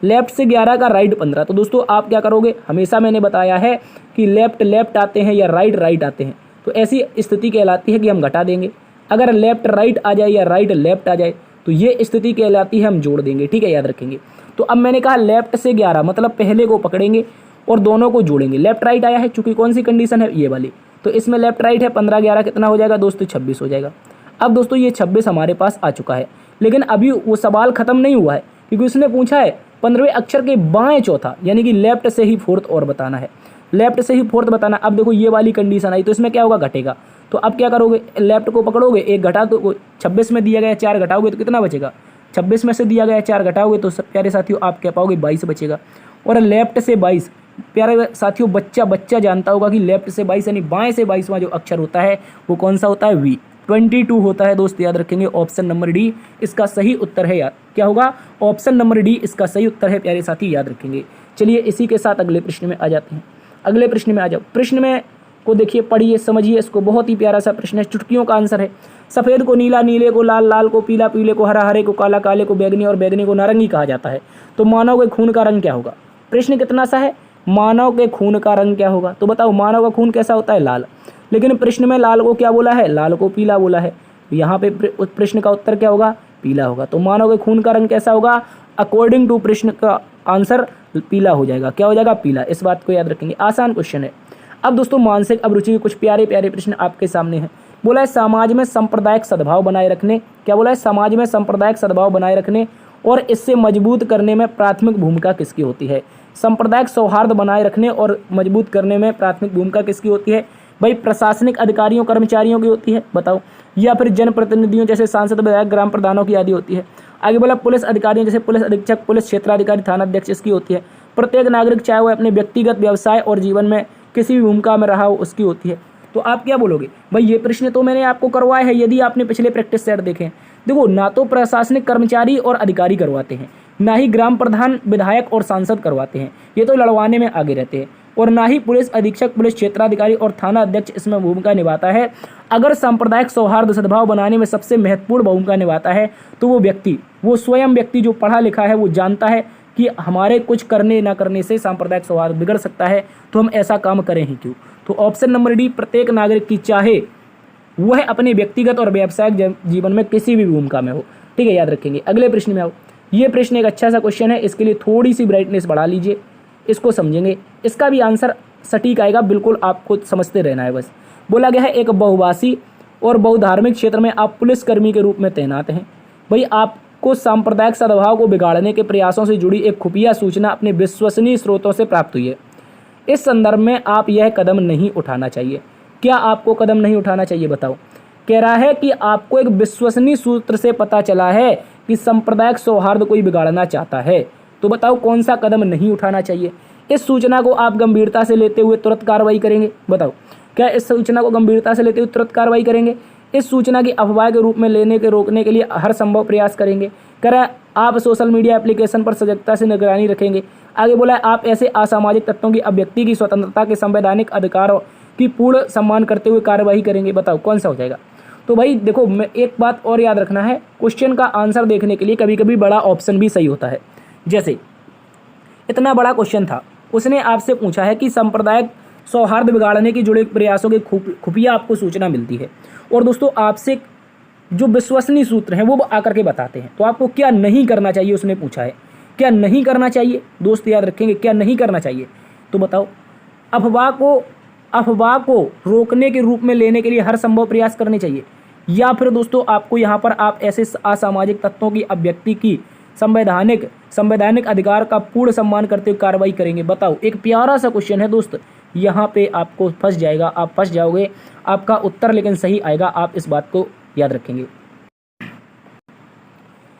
लेफ्ट से 11 का राइट 15। तो दोस्तों आप क्या करोगे? हमेशा मैंने बताया है कि लेफ्ट आते हैं या राइट आते हैं, तो ऐसी स्थिति कहलाती है कि हम घटा देंगे। अगर लेफ्ट राइट आ जाए या राइट लेफ्ट आ जाए तो ये स्थिति कहलाती है हम जोड़ देंगे, ठीक है, याद रखेंगे। तो अब मैंने कहा लेफ्ट से 11 मतलब पहले को पकड़ेंगे और दोनों को जोड़ेंगे। लेफ्ट राइट आया है, चूंकि कौन सी कंडीशन है? ये वाली। तो इसमें लेफ्ट राइट है, 15 11 कितना हो जाएगा दोस्तों? 26 हो जाएगा। अब दोस्तों ये 26 हमारे पास आ चुका है, लेकिन अभी वो सवाल खत्म नहीं हुआ है, क्योंकि उसने पूछा है 15वें अक्षर के बाएं चौथा, यानी कि लेफ्ट से ही फोर्थ और बताना है, लेफ्ट से ही फोर्थ बताना। अब देखो ये वाली कंडीशन आई तो इसमें क्या होगा? घटेगा। तो अब क्या करोगे? लेफ्ट को पकड़ोगे, 1 घटा दो, 26 में दिया गया 4 घटाओगे तो कितना बचेगा? 26 में से दिया गया 4 घटाओगे तो सब प्यारे साथियों आप कह पाओगे 22 बचेगा। और लेफ्ट से 22 प्यारे साथियों बच्चा बच्चा जानता होगा कि लेफ्ट से 22 यानी बाएं से 22वां जो अक्षर होता है वो कौन सा होता है, वी। 22 होता है दोस्त, याद रखेंगे। ऑप्शन नंबर डी इसका सही उत्तर है। याद क्या होगा, ऑप्शन नंबर डी इसका सही उत्तर है प्यारे साथी, याद रखेंगे। चलिए इसी के साथ अगले प्रश्न में आ जाते हैं। अगले प्रश्न में आ जाओ। प्रश्न में को देखिए, पढ़िए, समझिए इसको। बहुत ही प्यारा सा प्रश्न है, चुटकियों का आंसर है। सफ़ेद को नीला, नीले को लाल, लाल को पीला, पीले को हरा, हरे को काला, काले को बैगनी और बैगनी को नारंगी कहा जाता है। तो मानव के खून का रंग क्या होगा? प्रश्न कितना सा है, मानव के खून का रंग क्या होगा? तो बताओ मानव का खून कैसा होता है, लाल। लेकिन प्रश्न में लाल को क्या बोला है, लाल को पीला बोला है। यहाँ पे प्रश्न का उत्तर क्या होगा, पीला होगा। तो मानव के खून का रंग कैसा होगा? अकॉर्डिंग टू प्रश्न का आंसर पीला हो जाएगा। क्या हो जाएगा, पीला। इस बात को याद रखेंगे, आसान क्वेश्चन है। अब दोस्तों मानसिक अभिरुचि के कुछ प्यारे प्यारे प्रश्न आपके सामने हैं। बोला है समाज में सांप्रदायिक सद्भाव बनाए रखने, क्या बोला है, समाज में सांप्रदायिक सद्भाव बनाए रखने और इससे मजबूत करने में प्राथमिक भूमिका किसकी होती है? सांप्रदायिक सौहार्द बनाए रखने और मजबूत करने में प्राथमिक भूमिका किसकी होती है? भाई प्रशासनिक अधिकारियों कर्मचारियों की होती है, बताओ, या फिर जनप्रतिनिधियों जैसे सांसद, विधायक, ग्राम प्रधानों की आदि होती है। आगे बोला पुलिस अधिकारियों जैसे पुलिस अधीक्षक, पुलिस क्षेत्राधिकारी, थाना अध्यक्ष इसकी होती है। प्रत्येक नागरिक चाहे वह अपने व्यक्तिगत व्यवसाय और जीवन में किसी भी भूमिका में रहा हो उसकी होती है। तो आप क्या बोलोगे भाई, ये प्रश्न तो मैंने आपको करवाया है। यदि आपने पिछले प्रैक्टिस सेट देखें, देखो ना तो प्रशासनिक कर्मचारी और अधिकारी करवाते हैं, ना ही ग्राम प्रधान, विधायक और सांसद करवाते हैं, ये तो लड़वाने में आगे रहते हैं, और ना ही पुलिस अधीक्षक, पुलिस क्षेत्राधिकारी और थाना अध्यक्ष इसमें भूमिका निभाता है। अगर सांप्रदायिक सौहार्द सद्भाव बनाने में सबसे महत्वपूर्ण भूमिका निभाता है तो वो व्यक्ति, वो स्वयं व्यक्ति जो पढ़ा लिखा है, वो जानता है कि हमारे कुछ करने ना करने से सांप्रदायिक सौहार्द बिगड़ सकता है, तो हम ऐसा काम करें ही क्यों। तो ऑप्शन नंबर डी, प्रत्येक नागरिक की चाहे वह अपने व्यक्तिगत और व्यावसायिक जीवन में किसी भी भूमिका में हो। ठीक है, याद रखेंगे। अगले प्रश्न में आओ। ये प्रश्न एक अच्छा सा क्वेश्चन है, इसके लिए थोड़ी सी ब्राइटनेस बढ़ा लीजिए, इसको समझेंगे। इसका भी आंसर सटीक आएगा, बिल्कुल आपको समझते रहना है बस। बोला गया है एक बहुभाषी और बहुधार्मिक क्षेत्र में आप पुलिसकर्मी के रूप में तैनात हैं। भाई आपको सांप्रदायिक सद्भाव को बिगाड़ने के प्रयासों से जुड़ी एक खुफिया सूचना अपने विश्वसनीय स्रोतों से प्राप्त हुई है। इस संदर्भ में आप यह कदम नहीं उठाना चाहिए। क्या आपको कदम नहीं उठाना चाहिए, बताओ। कह रहा है कि आपको एक विश्वसनीय सूत्र से पता चला है कि सांप्रदायिक सौहार्द कोई बिगाड़ना चाहता है, तो बताओ कौन सा कदम नहीं उठाना चाहिए। इस सूचना को आप गंभीरता से लेते हुए तुरंत कार्रवाई करेंगे, बताओ। क्या इस सूचना को गंभीरता से लेते हुए तुरंत कार्रवाई करेंगे? इस सूचना की अफवाह के रूप में लेने के रोकने के लिए हर संभव प्रयास करेंगे। कह रहा है आप सोशल मीडिया एप्लीकेशन पर सजगता से निगरानी रखेंगे। आगे बोला है आप ऐसे असामाजिक तत्वों की अभिव्यक्ति की स्वतंत्रता के संवैधानिक अधिकारों की पूर्ण सम्मान करते हुए कार्यवाही करेंगे। बताओ कौन सा हो जाएगा। तो भाई देखो, मैं एक बात और याद रखना है, क्वेश्चन का आंसर देखने के लिए कभी कभी बड़ा ऑप्शन भी सही होता है। जैसे इतना बड़ा क्वेश्चन था, उसने आपसे पूछा है कि सांप्रदायिक सौहार्द बिगाड़ने की जुड़े प्रयासों की खुफिया आपको सूचना मिलती है, और दोस्तों आपसे जो विश्वसनीय सूत्र हैं वो आकर के बताते हैं, तो आपको क्या नहीं करना चाहिए उसने पूछा है। क्या नहीं करना चाहिए दोस्त, याद रखेंगे, क्या नहीं करना चाहिए। तो बताओ, अफवाह को रोकने के रूप में लेने के लिए हर संभव प्रयास करने चाहिए, या फिर दोस्तों आपको यहाँ पर आप ऐसे असामाजिक तत्वों की अभिव्यक्ति की संवैधानिक अधिकार का पूर्ण सम्मान करते हुए कार्रवाई करेंगे। बताओ, एक प्यारा सा क्वेश्चन है दोस्त, यहाँ पे आपको फंस जाएगा, आप फंस जाओगे। आपका उत्तर लेकिन सही आएगा, आप इस बात को याद रखेंगे।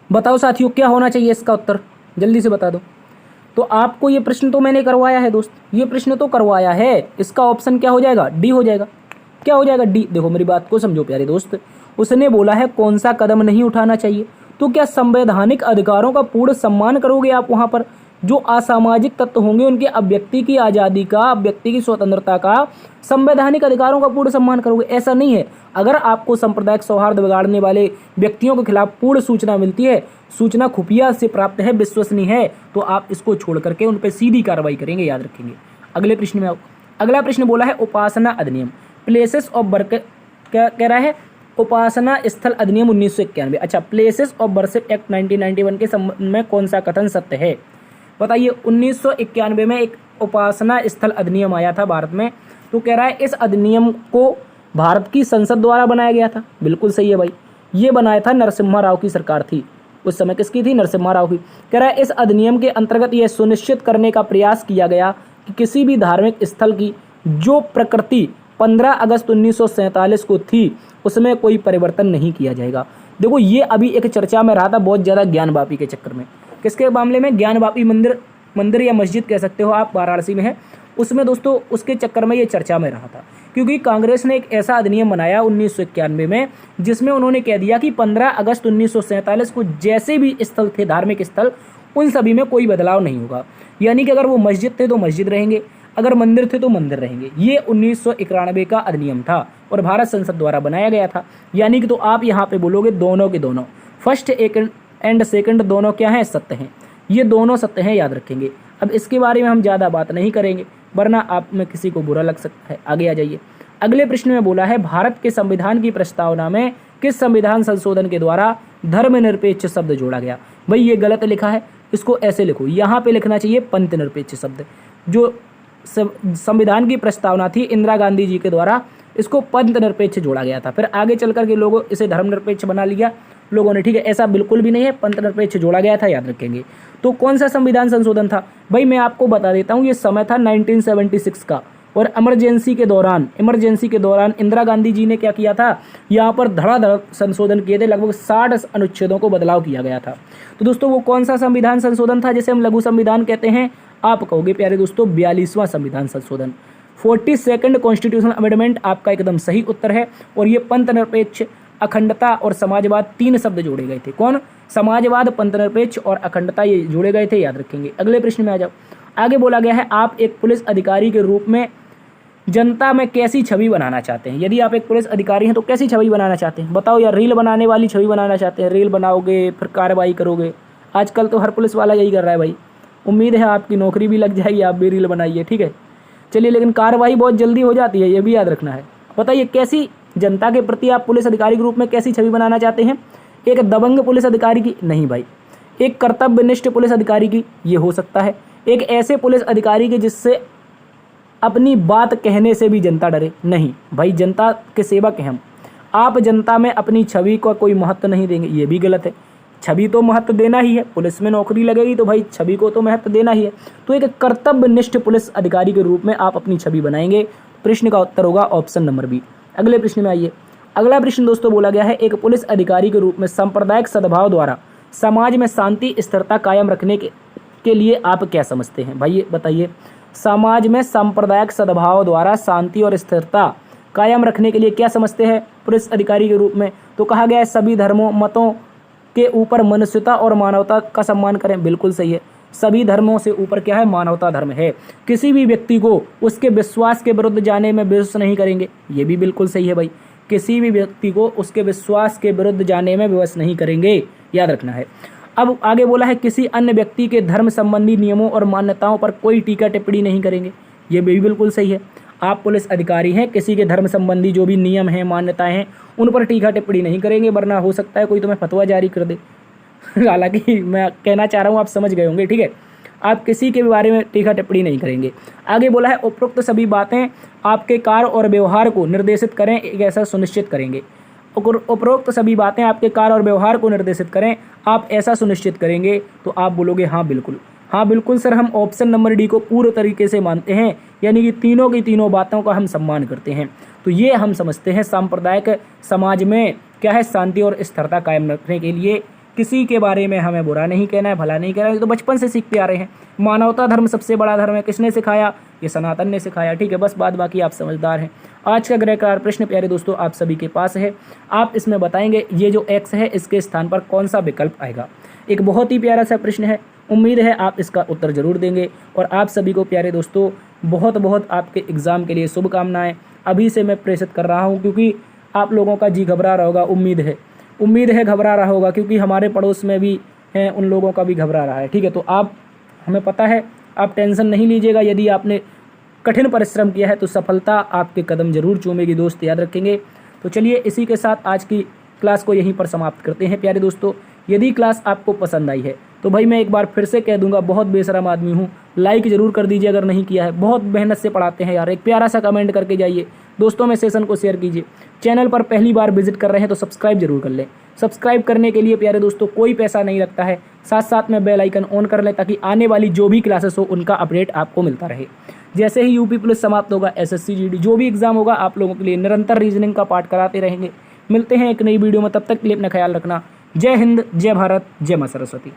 बताओ साथियों क्या होना चाहिए इसका उत्तर, जल्दी से बता दो। तो आपको ये प्रश्न तो मैंने करवाया है दोस्त, ये प्रश्न तो करवाया है, इसका ऑप्शन क्या हो जाएगा, डी हो जाएगा। क्या हो जाएगा, डी। देखो मेरी बात को समझो प्यारे दोस्त, उसने बोला है कौन सा कदम नहीं उठाना चाहिए, तो क्या संवैधानिक अधिकारों का पूर्ण सम्मान करोगे आप। वहाँ पर जो असामाजिक तत्व होंगे उनकी अभिव्यक्ति की आज़ादी का, अभिव्यक्ति की स्वतंत्रता का, संवैधानिक अधिकारों का पूर्ण सम्मान करोगे। ऐसा नहीं है, अगर आपको सांप्रदायिक सौहार्द बिगाड़ने वाले व्यक्तियों के खिलाफ पूर्ण सूचना मिलती है, सूचना खुफिया से प्राप्त है, विश्वसनीय है, तो आप इसको छोड़ करके उन पर सीधी कार्रवाई करेंगे, याद रखेंगे। अगले प्रश्न में आओ। अगला प्रश्न बोला है उपासना अधिनियम, प्लेसेस ऑफ वर्क, क्या कह रहा है, उपासना स्थल अधिनियम 1991। अच्छा, प्लेसेस ऑफ वर्शिप एक्ट 1991 के संबंध में कौन सा कथन सत्य है, बताइए। 1991 में एक उपासना स्थल अधिनियम आया था भारत में, तो कह रहा है इस अधिनियम को भारत की संसद द्वारा बनाया गया था। बिल्कुल सही है भाई, ये बनाया था नरसिम्हा राव की सरकार थी, उस समय किसकी थी, नरसिम्हा राव की। कह रहा है इस अधिनियम के अंतर्गत यह सुनिश्चित करने का प्रयास किया गया कि किसी भी धार्मिक स्थल की जो प्रकृति 15 अगस्त 1947 को थी उसमें कोई परिवर्तन नहीं किया जाएगा। देखो ये अभी एक चर्चा में रहा था बहुत ज़्यादा ज्ञानवापी के चक्कर में, किसके मामले में, ज्ञानवापी मंदिर मंदिर या मस्जिद कह सकते हो आप, वाराणसी में है, उसमें दोस्तों उसके चक्कर में ये चर्चा में रहा था, क्योंकि कांग्रेस ने एक ऐसा अधिनियम बनाया 1991 में, जिसमें उन्होंने कह दिया कि 15 अगस्त 1947 को जैसे भी स्थल थे, धार्मिक स्थल, उन सभी में कोई बदलाव नहीं होगा। यानी कि अगर वो मस्जिद थे तो मस्जिद रहेंगे, अगर मंदिर थे तो मंदिर रहेंगे। ये 1991 का अधिनियम था और भारत संसद द्वारा बनाया गया था। यानी कि तो आप यहाँ पे बोलोगे दोनों के दोनों, फर्स्ट एंड सेकंड दोनों क्या हैं, सत्य हैं। ये दोनों सत्य हैं, याद रखेंगे। अब इसके बारे में हम ज़्यादा बात नहीं करेंगे, वरना आप में किसी को बुरा लग सकता है। आगे आ जाइए। अगले प्रश्न में बोला है, भारत के संविधान की प्रस्तावना में किस संविधान संशोधन के द्वारा धर्मनिरपेक्ष शब्द जोड़ा गया। भाई ये गलत लिखा है, इसको ऐसे लिखो, यहाँ पे लिखना चाहिए पंथ निरपेक्ष शब्द। जो संविधान की प्रस्तावना थी इंदिरा गांधी जी के द्वारा, इसको पंथ निरपेक्ष जोड़ा गया था। फिर आगे चल करके लोगों इसे धर्मनिरपेक्ष बना लिया लोगों ने, ठीक है। ऐसा बिल्कुल भी नहीं है, पंथ निरपेक्ष जोड़ा गया था, याद रखेंगे। तो कौन सा संविधान संशोधन था भाई, मैं आपको बता देता हूँ। ये समय था 1976 का, और इमरजेंसी के दौरान इंदिरा गांधी जी ने क्या किया था, यहाँ पर धड़ाधड़ संशोधन किए थे। लगभग 60 अनुच्छेदों को बदलाव किया गया था। तो दोस्तों वो कौन सा संविधान संशोधन था जिसे हम लघु संविधान कहते हैं, आप कहोगे प्यारे दोस्तों 42वां संविधान संशोधन, 42nd कॉन्स्टिट्यूशनल अमेंडमेंट आपका एकदम सही उत्तर है। और ये पंथ निरपेक्ष, अखंडता और समाजवाद 3 शब्द जोड़े गए थे। कौन, समाजवाद, पंथ निरपेक्ष और अखंडता, ये जोड़े गए थे, याद रखेंगे। अगले प्रश्न में आ जाओ। आगे बोला गया है, आप एक पुलिस अधिकारी के रूप में जनता में कैसी छवि बनाना चाहते हैं। यदि आप एक पुलिस अधिकारी हैं तो कैसी छवि बनाना चाहते हैं, बताओ यार। रील बनाने वाली छवि बनाना चाहते हैं, रील बनाओगे फिर कार्रवाई करोगे। आजकल तो हर पुलिस वाला यही कर रहा है भाई। उम्मीद है आपकी नौकरी भी लग जाएगी, आप भी रील बनाइए, ठीक है। चलिए, लेकिन कार्रवाई बहुत जल्दी हो जाती है, ये भी याद रखना है। बताइए कैसी जनता के प्रति आप पुलिस अधिकारी के रूप में कैसी छवि बनाना चाहते हैं। एक दबंग पुलिस अधिकारी की नहीं भाई, एक कर्तव्यनिष्ठ पुलिस अधिकारी की, ये हो सकता है। एक ऐसे पुलिस अधिकारी की जिससे अपनी बात कहने से भी जनता डरे, नहीं भाई, जनता के सेवक हैं हम। आप जनता में अपनी छवि को कोई महत्व नहीं देंगे, ये भी गलत है। छवि तो महत्व देना ही है, पुलिस में नौकरी लगेगी तो भाई छवि को तो महत्व देना ही है। तो एक कर्तव्यनिष्ठ पुलिस अधिकारी के रूप में आप अपनी छवि बनाएंगे। प्रश्न का उत्तर होगा ऑप्शन नंबर बी। अगले प्रश्न में आइए। अगला प्रश्न दोस्तों बोला गया है, एक पुलिस अधिकारी के रूप में सांप्रदायिक सद्भाव द्वारा समाज में शांति स्थिरता कायम रखने के लिए आप क्या समझते हैं। भाई ये बताइए, समाज में सांप्रदायिक सद्भाव द्वारा शांति और स्थिरता कायम रखने के लिए क्या समझते हैं पुलिस अधिकारी के रूप में। तो कहा गया है सभी धर्मों मतों के ऊपर मनुष्यता और मानवता का सम्मान करें। बिल्कुल सही है, सभी धर्मों से ऊपर क्या है, मानवता धर्म है। किसी भी व्यक्ति को उसके विश्वास के विरुद्ध जाने में विवश नहीं करेंगे, ये भी बिल्कुल सही है भाई। किसी भी व्यक्ति को उसके विश्वास के विरुद्ध जाने में विवश नहीं करेंगे, याद रखना है। अब आगे बोला है, किसी अन्य व्यक्ति के धर्म संबंधी नियमों और मान्यताओं पर कोई टीका टिप्पणी नहीं करेंगे, ये भी बिल्कुल सही है। आप पुलिस अधिकारी हैं, किसी के धर्म संबंधी जो भी नियम हैं, मान्यताएं हैं, उन पर टीका टिप्पणी नहीं करेंगे, वरना हो सकता है कोई तुम्हें फतवा जारी कर दे। हालांकि मैं कहना चाह रहा हूँ, आप समझ गए होंगे, ठीक है। आप किसी के बारे में टीका टिप्पणी नहीं करेंगे। आगे बोला है, उपरोक्त सभी बातें आपके कार्य और व्यवहार को निर्देशित करें, एक ऐसा सुनिश्चित करेंगे। उपरोक्त सभी बातें आपके कार्य और व्यवहार को निर्देशित करें, आप ऐसा सुनिश्चित करेंगे। तो आप बोलोगे हाँ बिल्कुल, हाँ बिल्कुल सर, हम ऑप्शन नंबर डी को पूर्ण तरीके से मानते हैं, यानी कि तीनों की तीनों बातों का हम सम्मान करते हैं। तो ये हम समझते हैं सांप्रदायिक समाज में क्या है, शांति और स्थिरता कायम रखने के लिए किसी के बारे में हमें बुरा नहीं कहना है, भला नहीं कहना है। तो बचपन से सीखते आ रहे हैं। मानवता धर्म सबसे बड़ा धर्म है, किसने सिखाया, ये सनातन ने सिखाया, ठीक है। बस बाद बाकी आप समझदार हैं। आज का गृह कार्य प्रश्न प्यारे दोस्तों आप सभी के पास है। आप इसमें बताएंगे ये जो एक्स है इसके स्थान पर कौन सा विकल्प आएगा। एक बहुत ही प्यारा सा प्रश्न है, उम्मीद है आप इसका उत्तर जरूर देंगे। और आप सभी को प्यारे दोस्तों बहुत बहुत आपके एग्ज़ाम के लिए शुभकामनाएं अभी से मैं प्रेषित कर रहा हूं, क्योंकि आप लोगों का जी घबरा रहा होगा, उम्मीद है घबरा रहा होगा, क्योंकि हमारे पड़ोस में भी हैं, उन लोगों का भी घबरा रहा है, ठीक है। तो आप, हमें पता है, आप टेंशन नहीं लीजिएगा। यदि आपने कठिन परिश्रम किया है तो सफलता आपके कदम जरूर चूमेगी दोस्त, याद रखेंगे। तो चलिए इसी के साथ आज की क्लास को यहीं पर समाप्त करते हैं प्यारे दोस्तों। यदि क्लास आपको पसंद आई है तो भाई मैं एक बार फिर से कह दूंगा, बहुत बेशरम आदमी हूँ, लाइक जरूर कर दीजिए अगर नहीं किया है। बहुत मेहनत से पढ़ाते हैं यार, एक प्यारा सा कमेंट करके जाइए, दोस्तों में सेशन को शेयर कीजिए। चैनल पर पहली बार विजिट कर रहे हैं तो सब्सक्राइब जरूर कर लें। सब्सक्राइब करने के लिए प्यारे दोस्तों कोई पैसा नहीं लगता है, साथ साथ में बेल आइकन ऑन कर लें ताकि आने वाली जो भी क्लासेस हो उनका अपडेट आपको मिलता रहे। जैसे ही यूपी पुलिस समाप्त होगा, SSC GD जो भी एग्जाम होगा, आप लोगों के लिए निरंतर रीजनिंग का पाठ कराते रहेंगे। मिलते हैं एक नई वीडियो में, तब तक के लिए अपना ख्याल रखना। जय हिंद, जय भारत, जय मां सरस्वती।